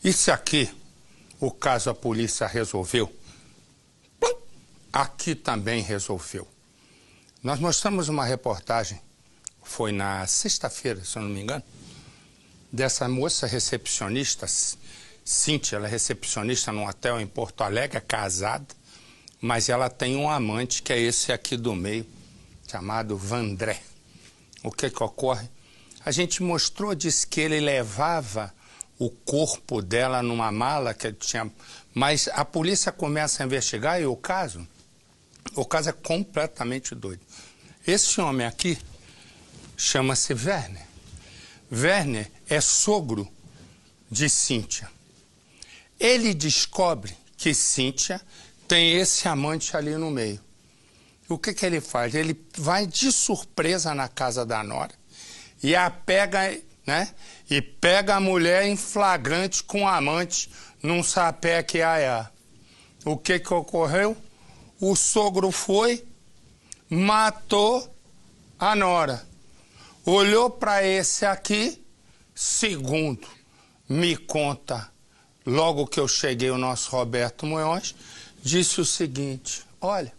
Isso aqui, o caso a polícia resolveu, aqui também resolveu. Nós mostramos uma reportagem, foi na sexta-feira, se eu não me engano, dessa moça recepcionista, Cíntia, ela é recepcionista num hotel em Porto Alegre, é casada, mas ela tem um amante, que é esse aqui do meio, chamado Vandré. O que ocorre? A gente mostrou, disse que ele levava o corpo dela numa mala que tinha... Mas a polícia começa a investigar e o caso é completamente doido. Esse homem aqui chama-se Werner. Werner é sogro de Cíntia. Ele descobre que Cíntia tem esse amante ali no meio. O que ele faz? Ele vai de surpresa na casa da nora e a pega, né? E pega a mulher em flagrante com o amante num sapé que há. O que ocorreu? O sogro foi, matou a nora. Olhou para esse aqui, segundo me conta, logo que eu cheguei, o nosso Roberto Munhoz, disse o seguinte: olha,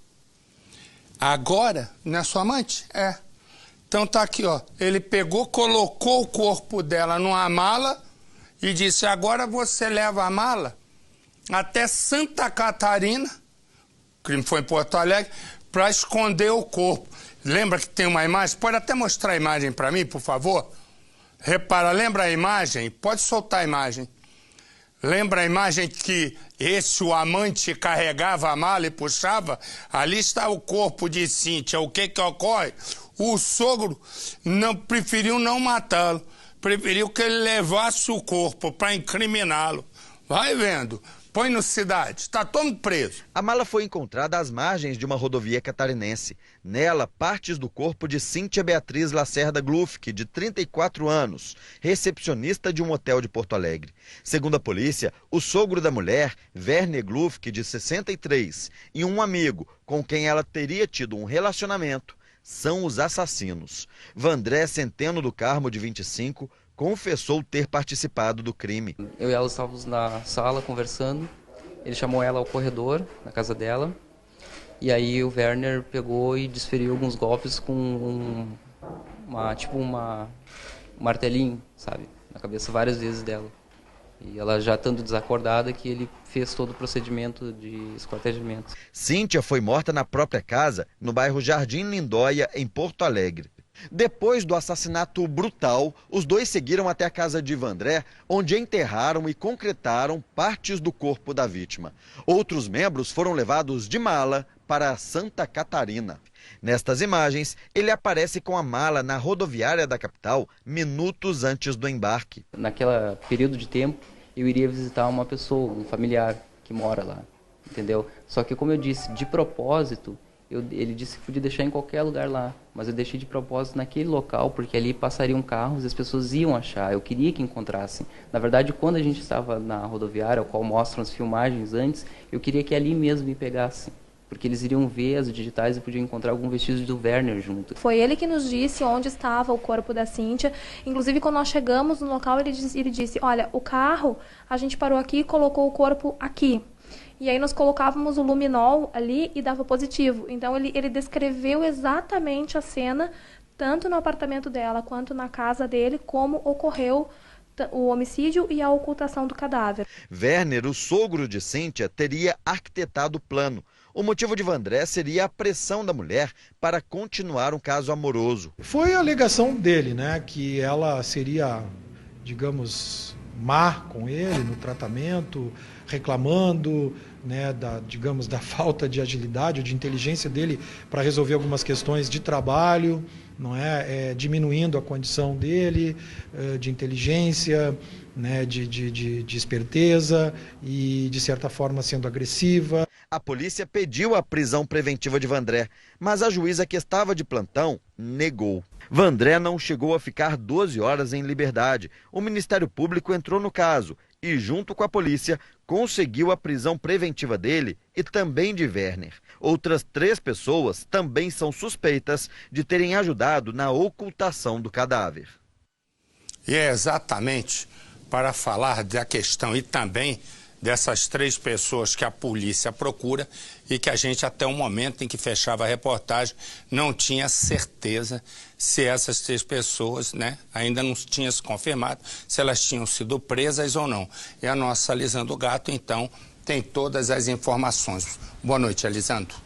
agora, não é sua amante? É. Então tá aqui, ó. Ele pegou, colocou o corpo dela numa mala e disse: agora você leva a mala até Santa Catarina, o crime foi em Porto Alegre, para esconder o corpo. Lembra que tem uma imagem? Pode até mostrar a imagem para mim, por favor? Repara, lembra a imagem? Pode soltar a imagem. Lembra a imagem que o amante carregava a mala e puxava? Ali está o corpo de Cíntia. O que ocorre? O sogro preferiu não matá-lo. Preferiu que ele levasse o corpo para incriminá-lo. Vai vendo. Põe no Cidade. Está todo mundo preso. A mala foi encontrada às margens de uma rodovia catarinense. Nela, partes do corpo de Cíntia Beatriz Lacerda Glufke, de 34 anos, recepcionista de um hotel de Porto Alegre. Segundo a polícia, o sogro da mulher, Werner Glufke, de 63, e um amigo com quem ela teria tido um relacionamento, são os assassinos. Vandré Centeno do Carmo, de 25, confessou ter participado do crime. Eu e ela estávamos na sala conversando, ele chamou ela ao corredor, na casa dela, e aí o Werner pegou e desferiu alguns golpes com um martelinho, sabe, na cabeça várias vezes dela. E ela já estando desacordada, que ele fez todo o procedimento de esquartejamento. Cíntia foi morta na própria casa, no bairro Jardim Lindóia, em Porto Alegre. Depois do assassinato brutal, os dois seguiram até a casa de Vandré, onde enterraram e concretaram partes do corpo da vítima. Outros membros foram levados de mala para Santa Catarina. Nestas imagens, ele aparece com a mala na rodoviária da capital, minutos antes do embarque. Naquele período de tempo, eu iria visitar uma pessoa, um familiar que mora lá, entendeu? Só que, como eu disse, de propósito, ele disse que podia deixar em qualquer lugar lá, mas eu deixei de propósito naquele local, porque ali passariam carros e as pessoas iam achar, eu queria que encontrassem. Na verdade, quando a gente estava na rodoviária, ao qual mostram as filmagens antes, eu queria que ali mesmo me pegassem, porque eles iriam ver as digitais e podiam encontrar algum vestígio do Werner junto. Foi ele que nos disse onde estava o corpo da Cíntia. Inclusive, quando nós chegamos no local, ele disse: olha, o carro, a gente parou aqui e colocou o corpo aqui. E aí nós colocávamos o luminol ali e dava positivo. Então ele descreveu exatamente a cena, tanto no apartamento dela quanto na casa dele, como ocorreu o homicídio e a ocultação do cadáver. Werner, o sogro de Cíntia, teria arquitetado o plano. O motivo de Vandré seria a pressão da mulher para continuar um caso amoroso. Foi a alegação dele, né, que ela seria, digamos, má com ele no tratamento, reclamando, né, da falta de agilidade ou de inteligência dele para resolver algumas questões de trabalho, não é? Diminuindo a condição dele de inteligência, né, de esperteza e, de certa forma, sendo agressiva. A polícia pediu a prisão preventiva de Vandré, mas a juíza que estava de plantão negou. Vandré não chegou a ficar 12 horas em liberdade. O Ministério Público entrou no caso e, junto com a polícia, conseguiu a prisão preventiva dele e também de Werner. Outras 3 pessoas também são suspeitas de terem ajudado na ocultação do cadáver. E é exatamente para falar da questão e também dessas 3 pessoas que a polícia procura e que a gente, até o momento em que fechava a reportagem, não tinha certeza se essas 3 pessoas, né, ainda não tinha se confirmado se elas tinham sido presas ou não. E a nossa Lisandro Gato, então, tem todas as informações. Boa noite, Lisandro.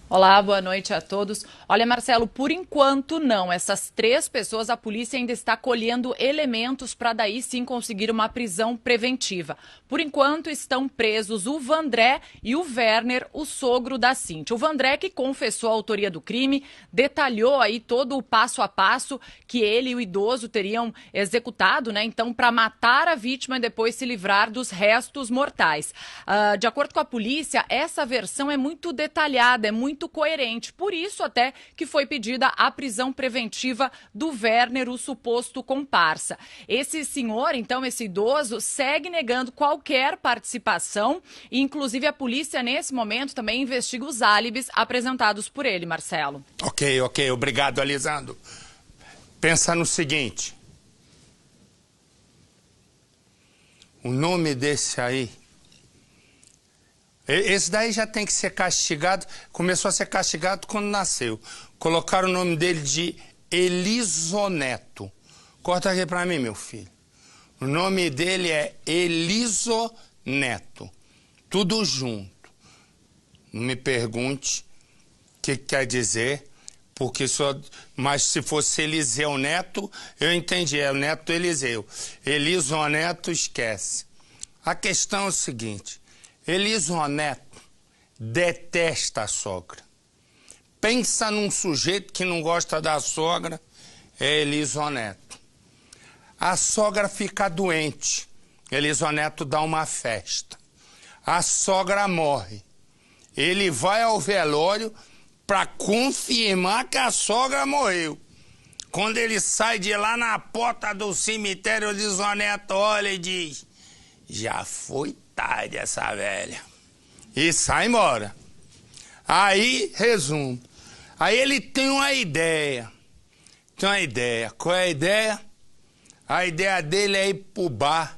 Olá, boa noite a todos. Olha, Marcelo, por enquanto não. Essas 3 pessoas, a polícia ainda está colhendo elementos para daí sim conseguir uma prisão preventiva. Por enquanto estão presos o Vandré e o Werner, o sogro da Cíntia. O Vandré, que confessou a autoria do crime, detalhou aí todo o passo a passo que ele e o idoso teriam executado, né? Então, para matar a vítima e depois se livrar dos restos mortais. De acordo com a polícia, essa versão é muito detalhada, é muito coerente. Por isso até que foi pedida a prisão preventiva do Werner, o suposto comparsa. Esse senhor, então, esse idoso, segue negando qualquer participação e, inclusive, a polícia, nesse momento, também investiga os álibis apresentados por ele, Marcelo. Ok. Obrigado, Lisandro. Pensa no seguinte. O nome desse aí... Esse daí já tem que ser castigado, começou a ser castigado quando nasceu. Colocaram o nome dele de Elisoneto. Corta aqui pra mim, meu filho. O nome dele é Elisoneto. Tudo junto. Não me pergunte o que quer dizer, porque mas se fosse Eliseu Neto, eu entendi, é o neto do Eliseu. Elisoneto, esquece. A questão é o seguinte... Elisoneto detesta a sogra. Pensa num sujeito que não gosta da sogra, é Elisoneto. A sogra fica doente, Elisoneto dá uma festa. A sogra morre. Ele vai ao velório para confirmar que a sogra morreu. Quando ele sai de lá na porta do cemitério, Elisoneto olha e diz: já foi tarde essa velha. E sai embora. Aí, resumo. Aí ele tem uma ideia. Qual é a ideia? A ideia dele é ir pro bar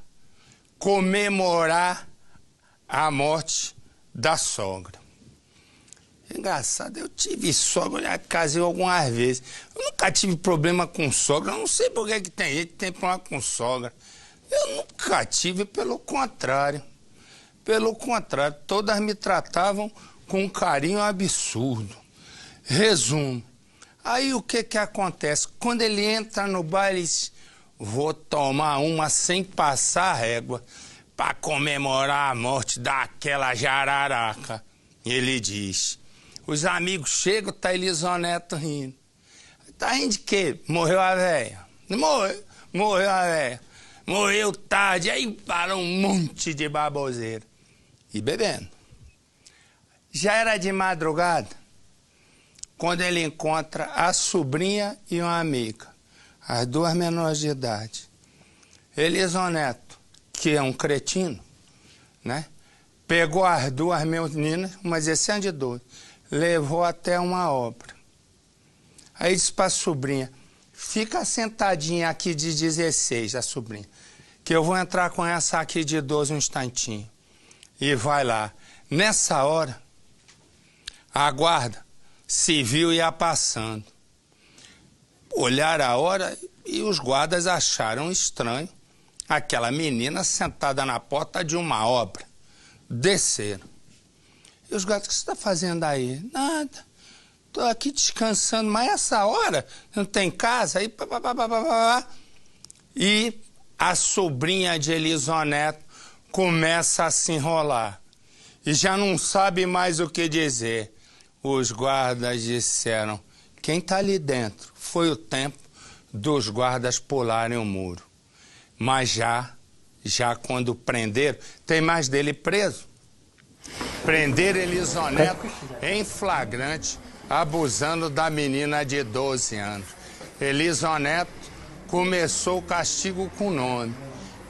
comemorar a morte da sogra. Engraçado, eu tive sogra, já casei algumas vezes. Eu nunca tive problema com sogra. Eu não sei por que tem gente que tem problema com sogra. Eu nunca tive, pelo contrário. Todas me tratavam com um carinho absurdo. Resumo. Aí o que acontece? Quando ele entra no bar, ele diz: vou tomar uma sem passar régua para comemorar a morte daquela jararaca. E ele diz: os amigos chegam, tá Elisoneto rindo. Tá rindo de quê? Morreu a velha. Morreu a velha. Morreu tarde, aí parou um monte de baboseira. E bebendo. Já era de madrugada, quando ele encontra a sobrinha e uma amiga, as 2 menores de idade. Elisoneto, que é um cretino, né? Pegou as 2 meninas, uma 16 anos de 12, levou até uma obra. Aí disse para a sobrinha: fica sentadinha aqui de 16, a sobrinha, que eu vou entrar com essa aqui de 12 um instantinho. E vai lá. Nessa hora, a guarda civil ia passando. Olharam a hora e os guardas acharam estranho aquela menina sentada na porta de uma obra. Desceram. E os guardas: o que você está fazendo aí? Nada. Estou aqui descansando, mas essa hora não tem casa? Aí, E a sobrinha de Elisoneto começa a se enrolar e já não sabe mais o que dizer. Os guardas disseram: quem está ali dentro? Foi o tempo dos guardas pularem o muro. Mas já quando prenderam, tem mais dele preso. Prenderam Elisoneto em flagrante, abusando da menina de 12 anos. Elisoneto começou o castigo com nome.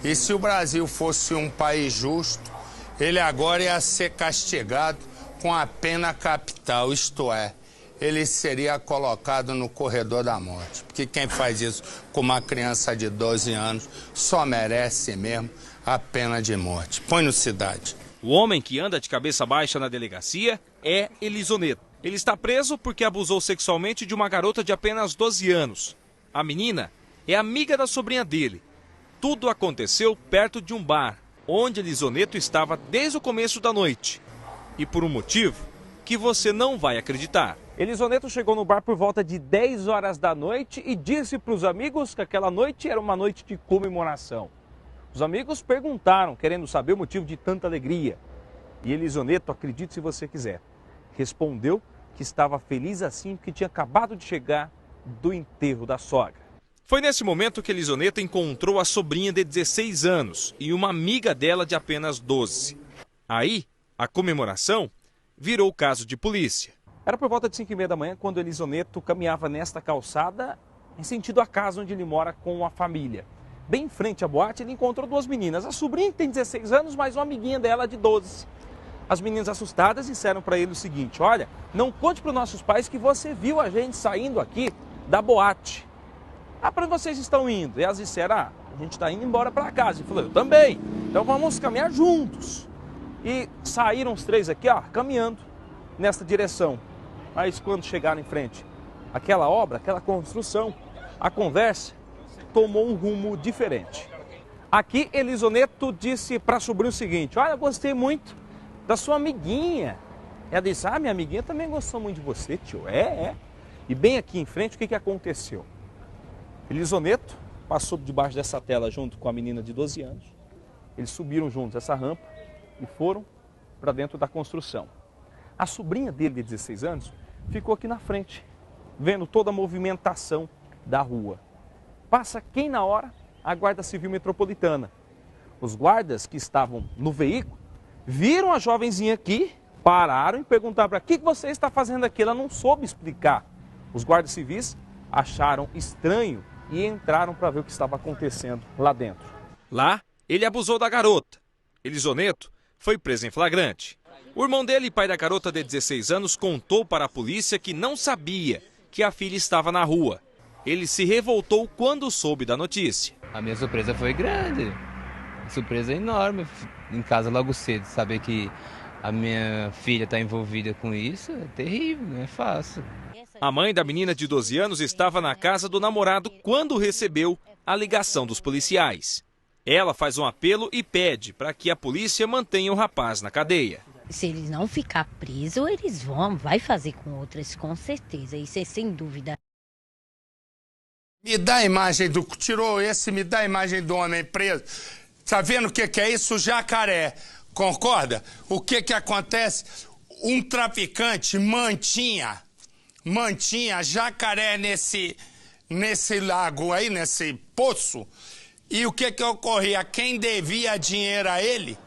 E se o Brasil fosse um país justo, ele agora ia ser castigado com a pena capital, isto é, ele seria colocado no corredor da morte. Porque quem faz isso com uma criança de 12 anos só merece mesmo a pena de morte. Põe no Cidade. O homem que anda de cabeça baixa na delegacia é Elizoneto. Ele está preso porque abusou sexualmente de uma garota de apenas 12 anos. A menina é amiga da sobrinha dele. Tudo aconteceu perto de um bar, onde Elizoneto estava desde o começo da noite. E por um motivo que você não vai acreditar. Elizoneto chegou no bar por volta de 10 horas da noite e disse para os amigos que aquela noite era uma noite de comemoração. Os amigos perguntaram, querendo saber o motivo de tanta alegria. E Elizoneto, acredite se você quiser, respondeu que estava feliz assim porque tinha acabado de chegar do enterro da sogra. Foi nesse momento que Elizoneto encontrou a sobrinha de 16 anos e uma amiga dela de apenas 12. Aí, a comemoração virou caso de polícia. Era por volta de 5h30 da manhã quando Elizoneto caminhava nesta calçada em sentido à casa onde ele mora com a família. Bem em frente à boate, ele encontrou duas meninas. A sobrinha que tem 16 anos, mais uma amiguinha dela de 12. As meninas assustadas disseram para ele o seguinte: olha, não conte para os nossos pais que você viu a gente saindo aqui da boate. Ah, para onde vocês estão indo? E elas disseram: a gente está indo embora para casa. Ele falou: eu também. Então vamos caminhar juntos. E saíram os três aqui, caminhando nesta direção. Mas quando chegaram em frente àquela obra, aquela construção, a conversa tomou um rumo diferente. Aqui, Elizoneto disse para a sobrinha o seguinte: olha, gostei muito da sua amiguinha. Ela disse: minha amiguinha também gostou muito de você, tio. É. E bem aqui em frente, o que aconteceu? Elizoneto passou debaixo dessa tela junto com a menina de 12 anos. Eles subiram juntos essa rampa e foram para dentro da construção. A sobrinha dele, de 16 anos, ficou aqui na frente, vendo toda a movimentação da rua. Passa quem na hora? A Guarda Civil Metropolitana. Os guardas que estavam no veículo viram a jovenzinha aqui, pararam e perguntaram para que você está fazendo aqui. Ela não soube explicar. Os guardas civis acharam estranho e entraram para ver o que estava acontecendo lá dentro. Lá, ele abusou da garota. Elizoneto foi preso em flagrante. O irmão dele, pai da garota de 16 anos, contou para a polícia que não sabia que a filha estava na rua. Ele se revoltou quando soube da notícia. A minha surpresa foi grande, surpresa enorme. Em casa logo cedo, saber que a minha filha está envolvida com isso é terrível, não é fácil. A mãe da menina de 12 anos estava na casa do namorado quando recebeu a ligação dos policiais. Ela faz um apelo e pede para que a polícia mantenha o rapaz na cadeia. Se eles não ficar presos, eles vai fazer com outras, com certeza, isso é sem dúvida. Me dá a imagem do... Tirou esse, me dá a imagem do homem preso. Tá vendo o que é isso? Jacaré. Concorda? O que acontece? Um traficante mantinha jacaré nesse lago aí, nesse poço. E o que ocorria? Quem devia dinheiro a ele,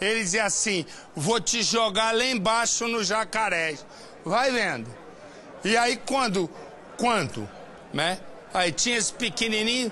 ele dizia assim: vou te jogar lá embaixo no jacaré. Vai vendo. E aí quando, né? Aí tinha esse pequenininho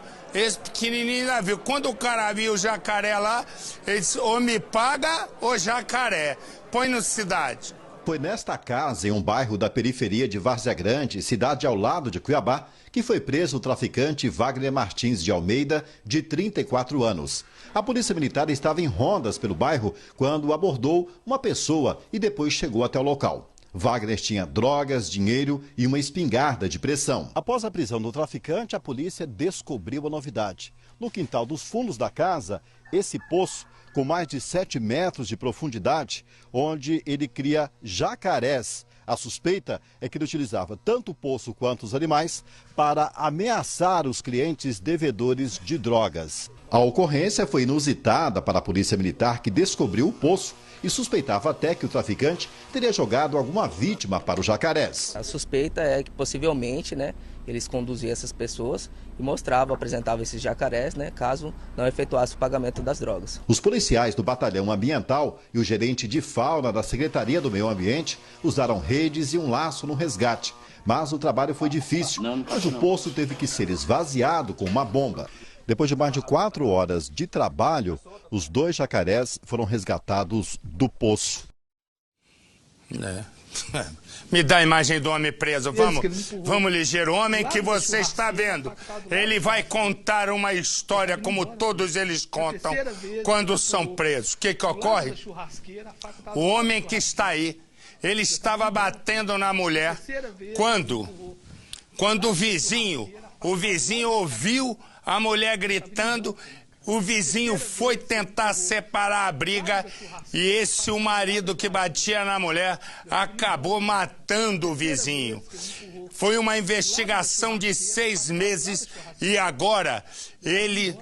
já viu. Quando o cara viu o jacaré lá, ele disse: ou me paga ou jacaré. Põe no Cidade. Foi nesta casa, em um bairro da periferia de Várzea Grande, cidade ao lado de Cuiabá, que foi preso o traficante Wagner Martins de Almeida, de 34 anos. A polícia militar estava em rondas pelo bairro quando abordou uma pessoa e depois chegou até o local. Wagner tinha drogas, dinheiro e uma espingarda de pressão. Após a prisão do traficante, a polícia descobriu a novidade. No quintal dos fundos da casa, esse poço, com mais de 7 metros de profundidade, onde ele cria jacarés. A suspeita é que ele utilizava tanto o poço quanto os animais para ameaçar os clientes devedores de drogas. A ocorrência foi inusitada para a polícia militar, que descobriu o poço e suspeitava até que o traficante teria jogado alguma vítima para os jacarés. A suspeita é que possivelmente, eles conduziam essas pessoas e apresentavam esses jacarés, caso não efetuasse o pagamento das drogas. Os policiais do Batalhão Ambiental e o gerente de fauna da Secretaria do Meio Ambiente usaram redes e um laço no resgate. Mas o trabalho foi difícil, mas o poço teve que ser esvaziado com uma bomba. Depois de mais de 4 horas de trabalho, os 2 jacarés foram resgatados do poço. Me dá a imagem do homem preso. Vamos ligeiro. O homem que você está vendo, ele vai contar uma história como todos eles contam quando são presos. O que ocorre? O homem que está aí, ele estava batendo na mulher quando o vizinho ouviu a mulher gritando. O vizinho foi tentar separar a briga e o marido que batia na mulher acabou matando o vizinho. Foi uma investigação de 6 meses e agora ele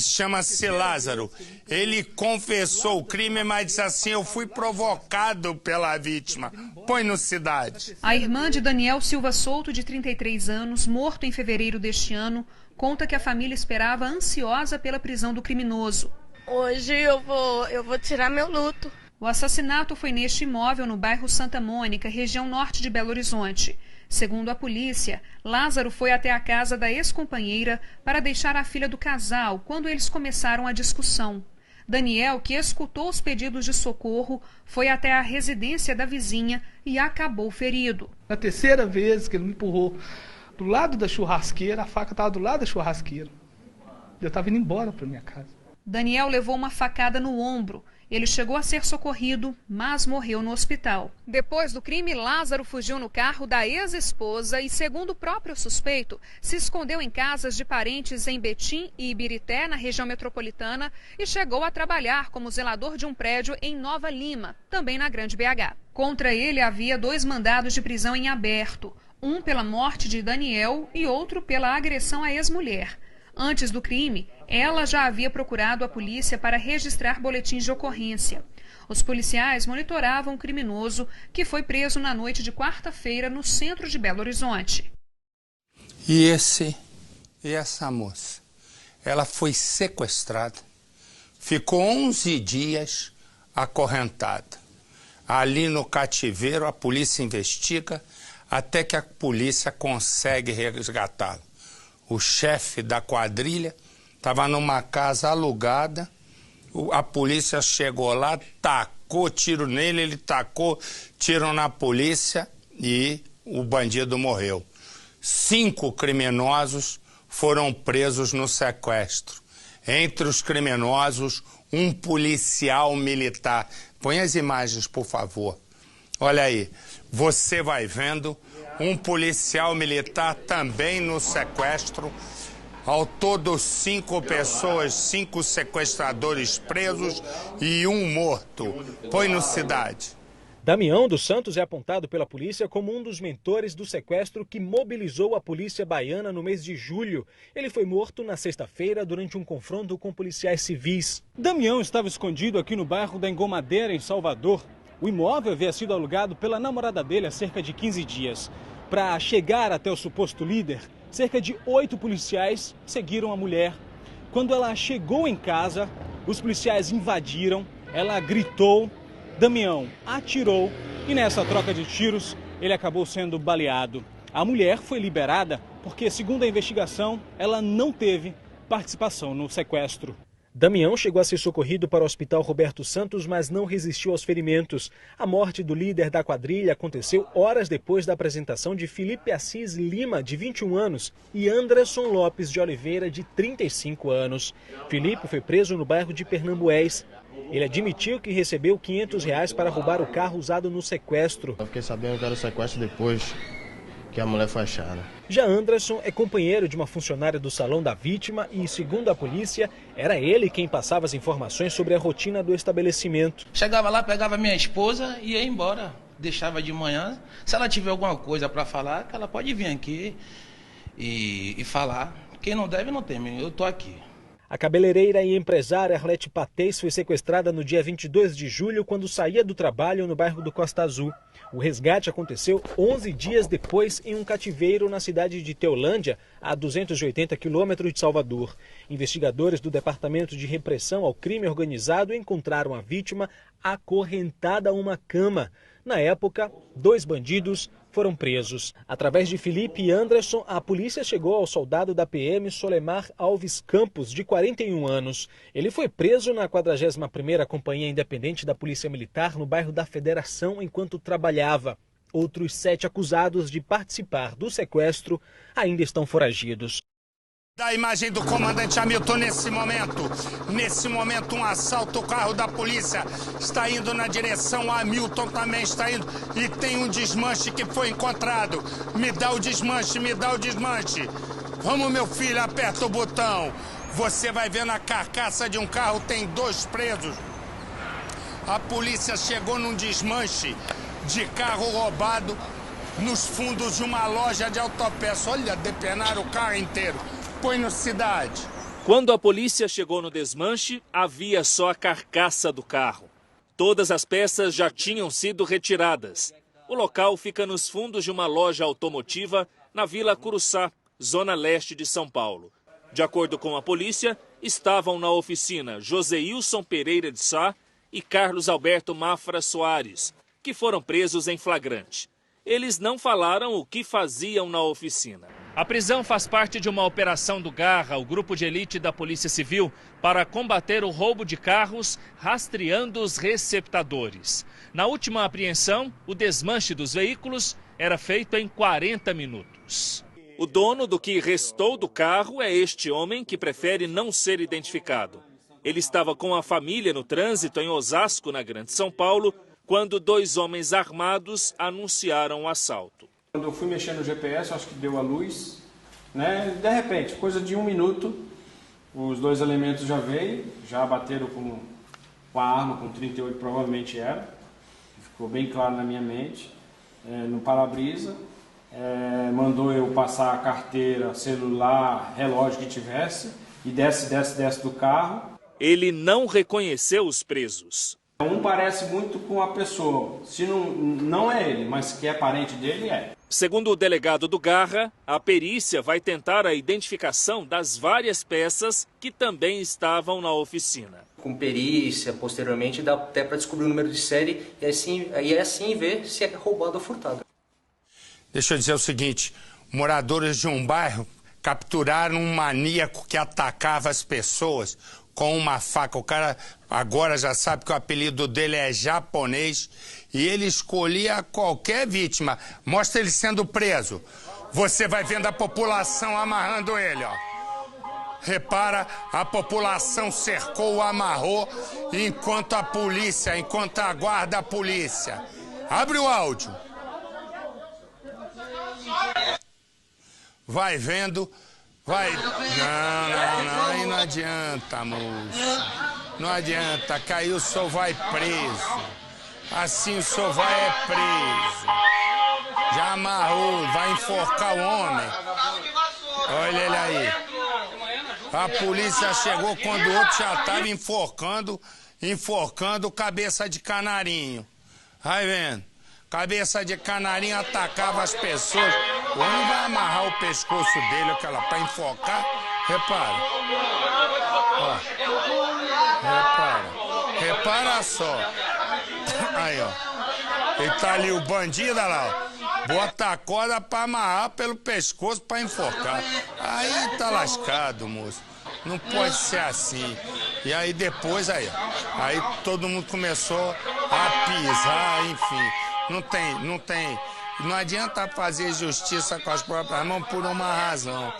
chama-se Lázaro. Ele confessou o crime, mas disse assim: eu fui provocado pela vítima. Põe no Cidade. A irmã de Daniel Silva Souto, de 33 anos, morto em fevereiro deste ano, conta que a família esperava ansiosa pela prisão do criminoso. Hoje eu vou tirar meu luto. O assassinato foi neste imóvel no bairro Santa Mônica, região norte de Belo Horizonte. Segundo a polícia, Lázaro foi até a casa da ex-companheira para deixar a filha do casal quando eles começaram a discussão. Daniel, que escutou os pedidos de socorro, foi até a residência da vizinha e acabou ferido. Na terceira vez que ele me empurrou do lado da churrasqueira, a faca estava do lado da churrasqueira. Eu estava indo embora para minha casa. Daniel levou uma facada no ombro. Ele chegou a ser socorrido, mas morreu no hospital. Depois do crime, Lázaro fugiu no carro da ex-esposa e, segundo o próprio suspeito, se escondeu em casas de parentes em Betim e Ibirité, na região metropolitana, e chegou a trabalhar como zelador de um prédio em Nova Lima, também na Grande BH. Contra ele havia 2 mandados de prisão em aberto. Um pela morte de Daniel e outro pela agressão à ex-mulher. Antes do crime, ela já havia procurado a polícia para registrar boletins de ocorrência. Os policiais monitoravam o criminoso, que foi preso na noite de quarta-feira no centro de Belo Horizonte. E essa moça, ela foi sequestrada, ficou 11 dias acorrentada. Ali no cativeiro, a polícia investiga, até que a polícia consegue resgatá-lo. O chefe da quadrilha estava numa casa alugada, a polícia chegou lá, tacou tiro nele, ele tacou tiro na polícia e o bandido morreu. 5 criminosos foram presos no sequestro. Entre os criminosos, um policial militar. Põe as imagens, por favor. Olha aí, você vai vendo um policial militar também no sequestro. Ao todo, 5 pessoas, 5 sequestradores presos e 1 morto. Põe no Cidade. Damião dos Santos é apontado pela polícia como um dos mentores do sequestro que mobilizou a polícia baiana no mês de julho. Ele foi morto na sexta-feira durante um confronto com policiais civis. Damião estava escondido aqui no bairro da Engomadeira, em Salvador. O imóvel havia sido alugado pela namorada dele há cerca de 15 dias. Para chegar até o suposto líder, cerca de 8 policiais seguiram a mulher. Quando ela chegou em casa, os policiais invadiram, ela gritou, Damião atirou e nessa troca de tiros ele acabou sendo baleado. A mulher foi liberada porque, segundo a investigação, ela não teve participação no sequestro. Damião chegou a ser socorrido para o Hospital Roberto Santos, mas não resistiu aos ferimentos. A morte do líder da quadrilha aconteceu horas depois da apresentação de Felipe Assis Lima, de 21 anos, e Anderson Lopes de Oliveira, de 35 anos. Felipe foi preso no bairro de Pernambués. Ele admitiu que recebeu R$500 para roubar o carro usado no sequestro. Eu fiquei sabendo que era o sequestro depois que a mulher foi achada. Já Anderson é companheiro de uma funcionária do salão da vítima e, segundo a polícia, era ele quem passava as informações sobre a rotina do estabelecimento. Chegava lá, pegava minha esposa e ia embora. Deixava de manhã. Se ela tiver alguma coisa para falar, ela pode vir aqui e falar. Quem não deve, não teme. Eu tô aqui. A cabeleireira e empresária Arlete Patês foi sequestrada no dia 22 de julho, quando saía do trabalho no bairro do Costa Azul. O resgate aconteceu 11 dias depois em um cativeiro na cidade de Teolândia, a 280 quilômetros de Salvador. Investigadores do Departamento de Repressão ao Crime Organizado encontraram a vítima acorrentada a uma cama. Na época, 2 bandidos foram presos. Através de Felipe e Anderson, a polícia chegou ao soldado da PM Solemar Alves Campos, de 41 anos. Ele foi preso na 41ª Companhia Independente da Polícia Militar, no bairro da Federação, enquanto trabalhava. Outros 7 acusados de participar do sequestro ainda estão foragidos. Da imagem do comandante Hamilton nesse momento um assalto ao carro da polícia está indo na direção, o Hamilton também está indo e tem um desmanche que foi encontrado. Me dá o desmanche. Vamos, meu filho, aperta o botão. Você vai ver na carcaça de um carro, tem 2 presos. A polícia chegou num desmanche de carro roubado nos fundos de uma loja de autopeças. Olha, depenaram o carro inteiro. Põe no Cidade. Quando a polícia chegou no desmanche, havia só a carcaça do carro. Todas as peças já tinham sido retiradas. O local fica nos fundos de uma loja automotiva na Vila Curuçá, zona leste de São Paulo. De acordo com a polícia, estavam na oficina Joseilson Pereira de Sá e Carlos Alberto Mafra Soares, que foram presos em flagrante. Eles não falaram o que faziam na oficina. A prisão faz parte de uma operação do Garra, o grupo de elite da Polícia Civil, para combater o roubo de carros, rastreando os receptadores. Na última apreensão, o desmanche dos veículos era feito em 40 minutos. O dono do que restou do carro é este homem que prefere não ser identificado. Ele estava com a família no trânsito em Osasco, na Grande São Paulo, quando 2 homens armados anunciaram o assalto. Quando eu fui mexer no GPS, acho que deu a luz, né? De repente, coisa de 1 minuto, os 2 elementos já veio, já bateram com a arma, com 38 provavelmente era, ficou bem claro na minha mente, no para-brisa, mandou eu passar a carteira, celular, relógio que tivesse, e desce do carro. Ele não reconheceu os presos. Um parece muito com a pessoa, se não é ele, mas que é parente dele, é. Segundo o delegado do Garra, a perícia vai tentar a identificação das várias peças que também estavam na oficina. Com perícia, posteriormente, dá até para descobrir o número de série e assim ver se é roubado ou furtado. Deixa eu dizer o seguinte, moradores de um bairro capturaram um maníaco que atacava as pessoas com uma faca. O cara agora já sabe que o apelido dele é Japonês e ele escolhia qualquer vítima. Mostra ele sendo preso. Você vai vendo a população amarrando ele, ó. Repara, a população cercou, amarrou, enquanto aguarda a polícia. Abre o áudio. Vai vendo, vai... Não, aí não adianta, moço. Não adianta, caiu, o senhor vai preso. Assim o senhor vai preso. Já amarrou, vai enforcar o homem. Olha ele aí. A polícia chegou quando o outro já estava enforcando cabeça de canarinho. Vai vendo? Cabeça de canarinho atacava as pessoas. O homem vai amarrar o pescoço dele para enfocar. Repara. Ó. Repara só. Aí, ó. Ele tá ali, o bandido, olha lá, ó. Bota a corda para amarrar pelo pescoço para enforcar. Aí tá lascado, moço. Não pode ser assim. E aí depois, aí todo mundo começou a pisar, enfim. Não adianta fazer justiça com as próprias mãos por uma razão.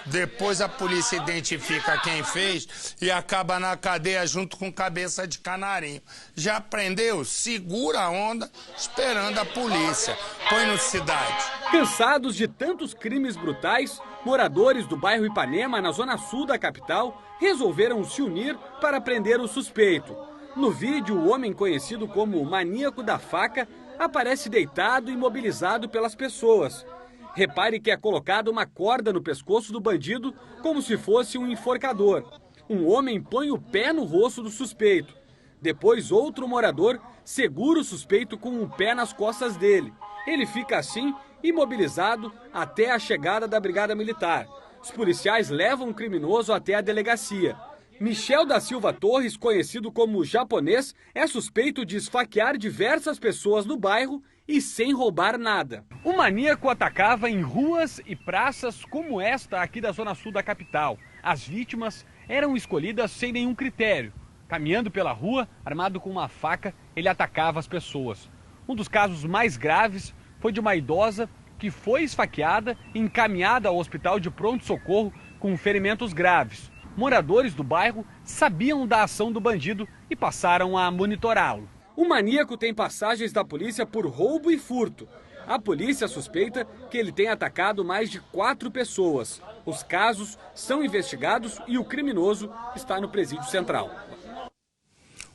Depois a polícia identifica quem fez e acaba na cadeia junto com cabeça de canarinho. Já prendeu? Segura a onda esperando a polícia. Põe no Cidade. Cansados de tantos crimes brutais, moradores do bairro Ipanema, na zona sul da capital, resolveram se unir para prender o suspeito. No vídeo, o homem conhecido como o maníaco da faca aparece deitado e imobilizado pelas pessoas. Repare que é colocada uma corda no pescoço do bandido como se fosse um enforcador. Um homem põe o pé no rosto do suspeito. Depois, outro morador segura o suspeito com um pé nas costas dele. Ele fica assim, imobilizado, até a chegada da Brigada Militar. Os policiais levam o criminoso até a delegacia. Michel da Silva Torres, conhecido como Japonês, é suspeito de esfaquear diversas pessoas no bairro e sem roubar nada. O maníaco atacava em ruas e praças como esta aqui da zona sul da capital. As vítimas eram escolhidas sem nenhum critério. Caminhando pela rua, armado com uma faca, ele atacava as pessoas. Um dos casos mais graves foi de uma idosa que foi esfaqueada e encaminhada ao hospital de pronto-socorro com ferimentos graves. Moradores do bairro sabiam da ação do bandido e passaram a monitorá-lo. O maníaco tem passagens da polícia por roubo e furto. A polícia suspeita que ele tem atacado mais de 4 pessoas. Os casos são investigados e o criminoso está no presídio central.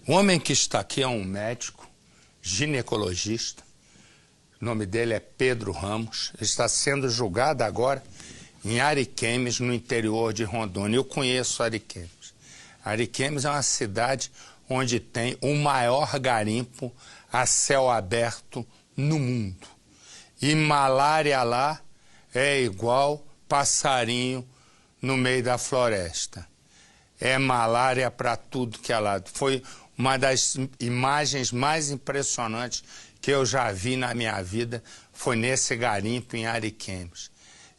O homem que está aqui é um médico, ginecologista. O nome dele é Pedro Ramos. Ele está sendo julgado agora em Ariquemes, no interior de Rondônia. Eu conheço Ariquemes. Ariquemes é uma cidade onde tem o maior garimpo a céu aberto no mundo. E malária lá é igual passarinho no meio da floresta. É malária para tudo que é lado. Foi uma das imagens mais impressionantes que eu já vi na minha vida, foi nesse garimpo em Ariquemes.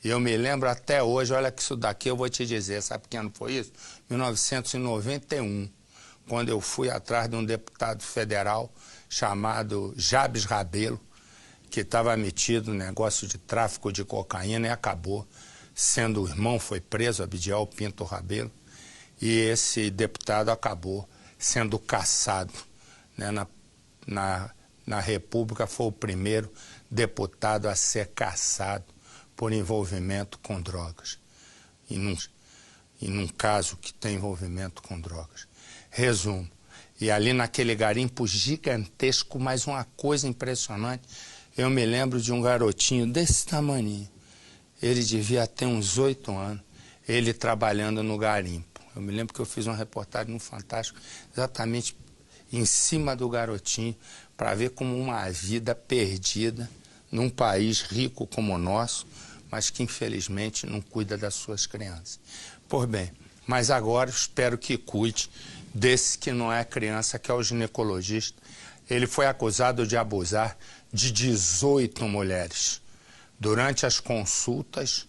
E eu me lembro até hoje, olha que isso daqui eu vou te dizer, sabe que ano foi isso? 1991, quando eu fui atrás de um deputado federal chamado Jabes Rabelo, que estava metido no negócio de tráfico de cocaína e acabou sendo o irmão, foi preso, Abidiel Pinto Rabelo, e esse deputado acabou sendo cassado, né, na República, foi o primeiro deputado a ser cassado por envolvimento com drogas, e num caso que tem envolvimento com drogas. Resumo, e ali naquele garimpo gigantesco, mas uma coisa impressionante, eu me lembro de um garotinho desse tamanho, ele devia ter uns 8 anos, ele trabalhando no garimpo. Eu me lembro que eu fiz uma reportagem no Fantástico, exatamente em cima do garotinho, para ver como uma vida perdida num país rico como o nosso, mas que infelizmente não cuida das suas crianças. Pois bem, mas agora espero que cuide desse que não é criança, que é o ginecologista. Ele foi acusado de abusar de 18 mulheres. Durante as consultas,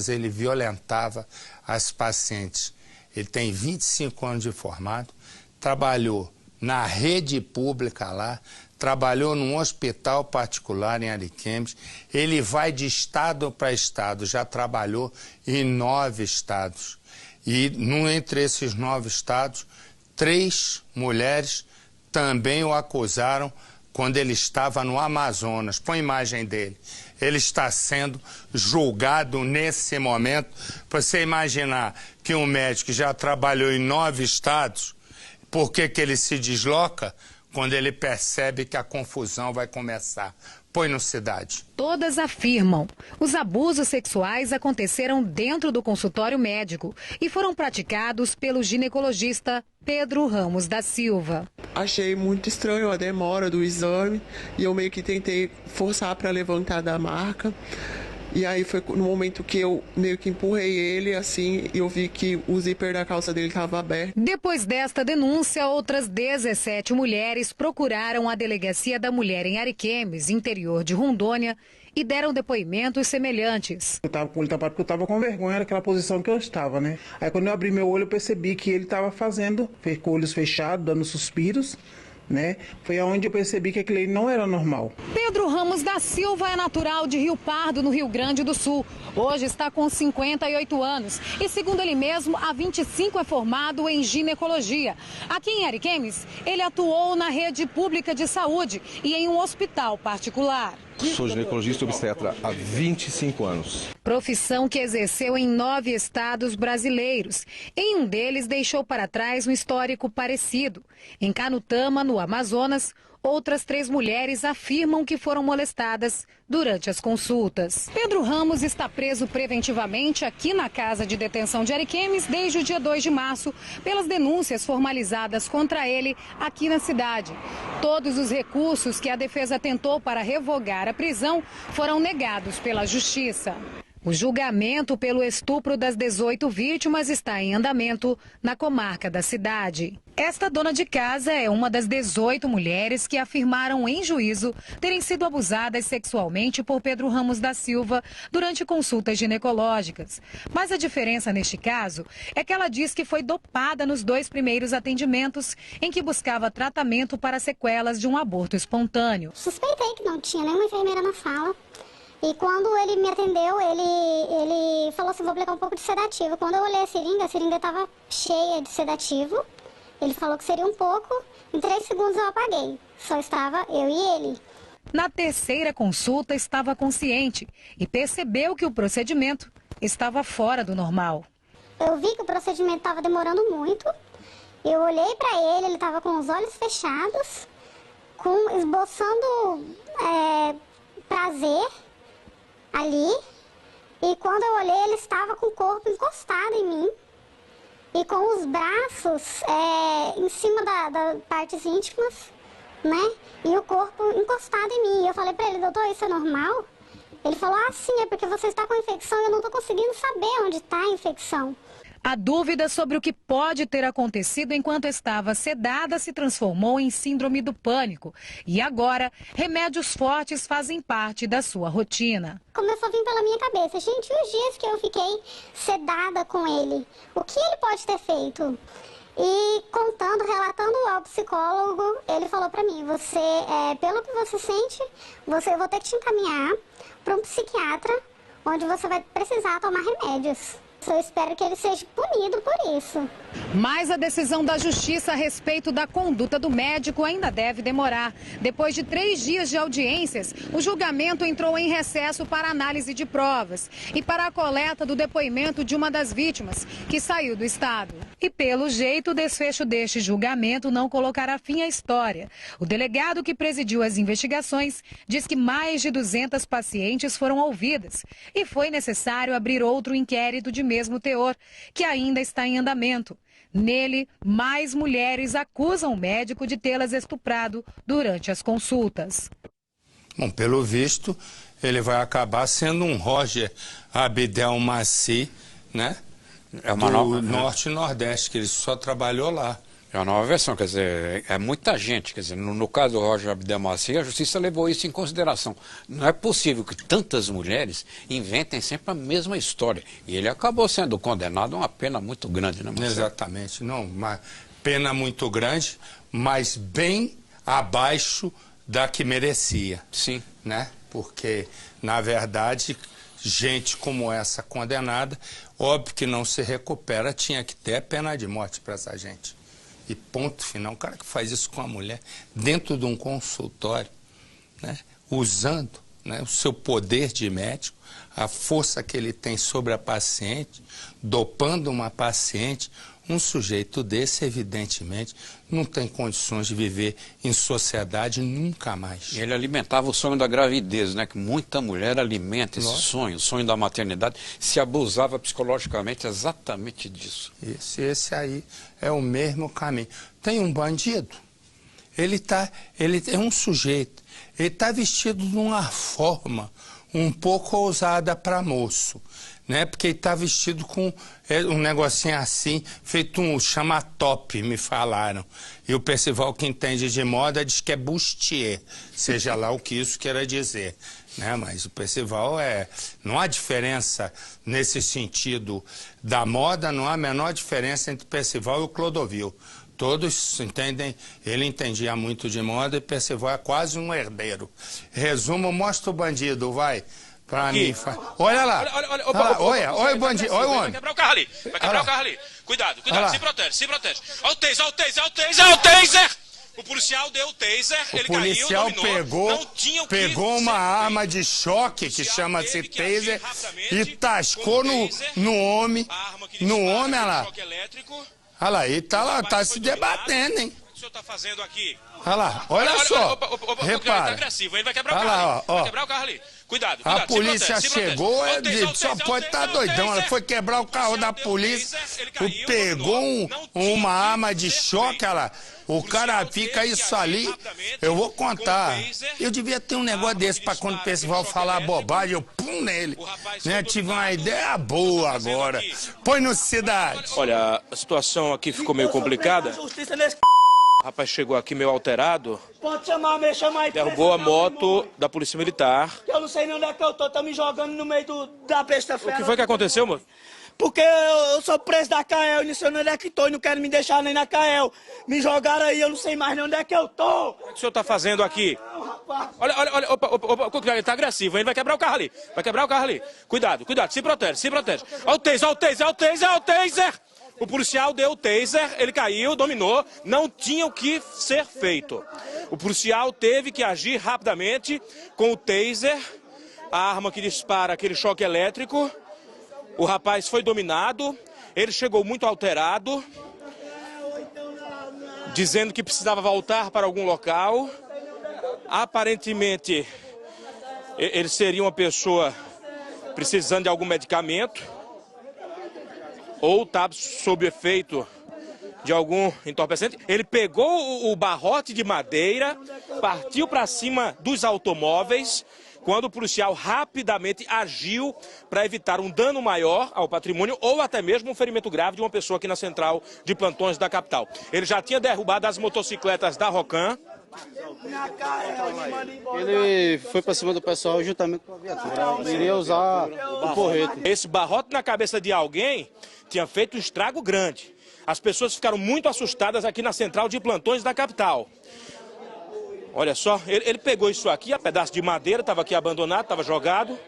ele violentava as pacientes. Ele tem 25 anos de formado, trabalhou na rede pública lá, trabalhou num hospital particular em Ariquemes. Ele vai de estado para estado, já trabalhou em 9 estados. E entre esses 9 estados, 3 mulheres também o acusaram quando ele estava no Amazonas. Põe a imagem dele. Ele está sendo julgado nesse momento. Para você imaginar que um médico já trabalhou em 9 estados, por que ele se desloca? Quando ele percebe que a confusão vai começar. Põe no Cidade. Todas afirmam. Os abusos sexuais aconteceram dentro do consultório médico e foram praticados pelo ginecologista Pedro Ramos da Silva. Achei muito estranho a demora do exame e eu meio que tentei forçar para levantar da maca. E aí foi no momento que eu meio que empurrei ele, assim, e eu vi que o zíper da calça dele estava aberto. Depois desta denúncia, outras 17 mulheres procuraram a Delegacia da Mulher em Ariquemes, interior de Rondônia, e deram depoimentos semelhantes. Eu estava com o olho tapado porque eu estava com vergonha daquela posição que eu estava, né? Aí quando eu abri meu olho, eu percebi que ele estava fazendo, com olhos fechados, dando suspiros, né? Foi onde eu percebi que aquele não era normal. Pedro Ramos da Silva é natural de Rio Pardo, no Rio Grande do Sul. Hoje está com 58 anos e, segundo ele mesmo, há 25 é formado em ginecologia. Aqui em Ariquemes, ele atuou na rede pública de saúde e em um hospital particular. Sou ginecologista obstetra há 25 anos. Profissão que exerceu em 9 estados brasileiros. Em um deles, deixou para trás um histórico parecido. Em Canutama, no Amazonas, outras 3 mulheres afirmam que foram molestadas durante as consultas. Pedro Ramos está preso preventivamente aqui na Casa de Detenção de Ariquemes desde o dia 2 de março, pelas denúncias formalizadas contra ele aqui na cidade. Todos os recursos que a defesa tentou para revogar a prisão foram negados pela Justiça. O julgamento pelo estupro das 18 vítimas está em andamento na comarca da cidade. Esta dona de casa é uma das 18 mulheres que afirmaram em juízo terem sido abusadas sexualmente por Pedro Ramos da Silva durante consultas ginecológicas. Mas a diferença neste caso é que ela diz que foi dopada nos 2 primeiros atendimentos em que buscava tratamento para sequelas de um aborto espontâneo. Suspeitei que não tinha nenhuma enfermeira na sala. E quando ele me atendeu, ele falou assim, vou aplicar um pouco de sedativo. Quando eu olhei a seringa estava cheia de sedativo. Ele falou que seria um pouco, em 3 segundos eu apaguei. Só estava eu e ele. Na terceira consulta estava consciente e percebeu que o procedimento estava fora do normal. Eu vi que o procedimento estava demorando muito. Eu olhei para ele estava com os olhos fechados, esboçando prazer ali, e quando eu olhei ele estava com o corpo encostado em mim e com os braços em cima das partes íntimas, né, e o corpo encostado em mim. E eu falei para ele, doutor, isso é normal? Ele falou, sim, é porque você está com infecção e eu não estou conseguindo saber onde está a infecção. A dúvida sobre o que pode ter acontecido enquanto estava sedada se transformou em síndrome do pânico. E agora, remédios fortes fazem parte da sua rotina. Começou a vir pela minha cabeça, gente, os dias que eu fiquei sedada com ele, o que ele pode ter feito? E relatando ao psicólogo, ele falou pra mim, pelo que você sente, eu vou ter que te encaminhar para um psiquiatra, onde você vai precisar tomar remédios. Eu espero que ele seja punido por isso. Mas a decisão da justiça a respeito da conduta do médico ainda deve demorar. Depois de 3 dias de audiências, o julgamento entrou em recesso para análise de provas e para a coleta do depoimento de uma das vítimas, que saiu do estado. E pelo jeito, o desfecho deste julgamento não colocará fim à história. O delegado que presidiu as investigações diz que mais de 200 pacientes foram ouvidas e foi necessário abrir outro inquérito de mesmo teor, que ainda está em andamento. Nele, mais mulheres acusam o médico de tê-las estuprado durante as consultas. Bom, pelo visto, ele vai acabar sendo um Roger Abdelmaci, né? É uma nova, Norte e Nordeste, que ele só trabalhou lá. É uma nova versão, quer dizer, é muita gente, quer dizer, no caso do Roger Abdelmaci, a justiça levou isso em consideração. Não é possível que tantas mulheres inventem sempre a mesma história. E ele acabou sendo condenado a uma pena muito grande, né, Marcelo? Exatamente, não, uma pena muito grande, mas bem abaixo da que merecia. Sim. Né? Porque, na verdade, gente como essa condenada, óbvio que não se recupera, tinha que ter pena de morte para essa gente. E ponto final, o cara que faz isso com a mulher dentro de um consultório, né, usando, né, o seu poder de médico, a força que ele tem sobre a paciente, dopando uma paciente, um sujeito desse, evidentemente, não tem condições de viver em sociedade nunca mais. Ele alimentava o sonho da gravidez, né? Que muita mulher alimenta esse sonho, o sonho da maternidade, se abusava psicologicamente exatamente disso. Esse aí é o mesmo caminho. Tem um bandido, ele é um sujeito, ele está vestido de uma forma um pouco ousada para moço, né? Porque ele está vestido com um negocinho assim, feito chama top, me falaram. E o Percival, que entende de moda, diz que é bustier, seja lá o que isso queira dizer, né? Mas o Percival não há diferença nesse sentido da moda, não há a menor diferença entre o Percival e o Clodovil. Todos entendem, ele entendia muito de moda e Percival é quase um herdeiro. Resumo, mostra o bandido, vai. Pra mim. Olha lá. Olha o bandido. Olha o homem. Vai quebrar o carro ali. Vai quebrar o carro ali. Cuidado. Se protege, se protege. Olha o taser, olha o taser. O policial deu o taser, ele caiu, policial dominou, pegou uma arma de choque, que chama-se taser, e tascou no homem. No homem, olha lá. Olha lá, ele tá se debatendo, hein? senhor está fazendo aqui? Olha lá, olha só. Ele tá agressivo, ele vai quebrar o carro ali. Vai quebrar o carro ali. Cuidado, a polícia chegou, só pode estar doidão. Ela foi quebrar o carro da polícia, pegou uma arma de choque, o cara fica isso ali. Eu vou contar. Eu devia ter um negócio desse para quando o pessoal falar bobagem, eu pum nele. Né? Tive uma ideia boa agora. Põe no Cidade. Olha, a situação aqui ficou meio complicada. O rapaz chegou aqui meio alterado. Pode chamar, me chama aí. Derrubou a moto da Polícia Militar. Eu não sei nem onde é que eu tô, tá me jogando no meio da besta fera. O que foi que aconteceu, moço? Porque eu sou preso da CAEL, não sei onde é que tô e não quero me deixar nem na CAEL. Me jogaram aí, eu não sei mais nem onde é que eu tô. O que o senhor tá fazendo aqui? Olha, opa, ele tá agressivo, ele vai quebrar o carro ali. Vai quebrar o carro ali. Cuidado, se protege. Olha o taser. O policial deu o taser, ele caiu, dominou, não tinha o que ser feito. O policial teve que agir rapidamente com o taser, a arma que dispara aquele choque elétrico. O rapaz foi dominado, ele chegou muito alterado, dizendo que precisava voltar para algum local. Aparentemente, ele seria uma pessoa precisando de algum medicamento, ou está sob efeito de algum entorpecente. Ele pegou o barrote de madeira, partiu para cima dos automóveis, quando o policial rapidamente agiu para evitar um dano maior ao patrimônio ou até mesmo um ferimento grave de uma pessoa aqui na central de plantões da capital. Ele já tinha derrubado as motocicletas da Rocan. Ele foi para cima do pessoal juntamente com a viatura. Ele iria usar o porrete. Esse barrote na cabeça de alguém tinha feito um estrago grande. As pessoas ficaram muito assustadas aqui na central de plantões da capital. Olha só, ele pegou isso aqui, um pedaço de madeira, estava aqui abandonado, estava jogado.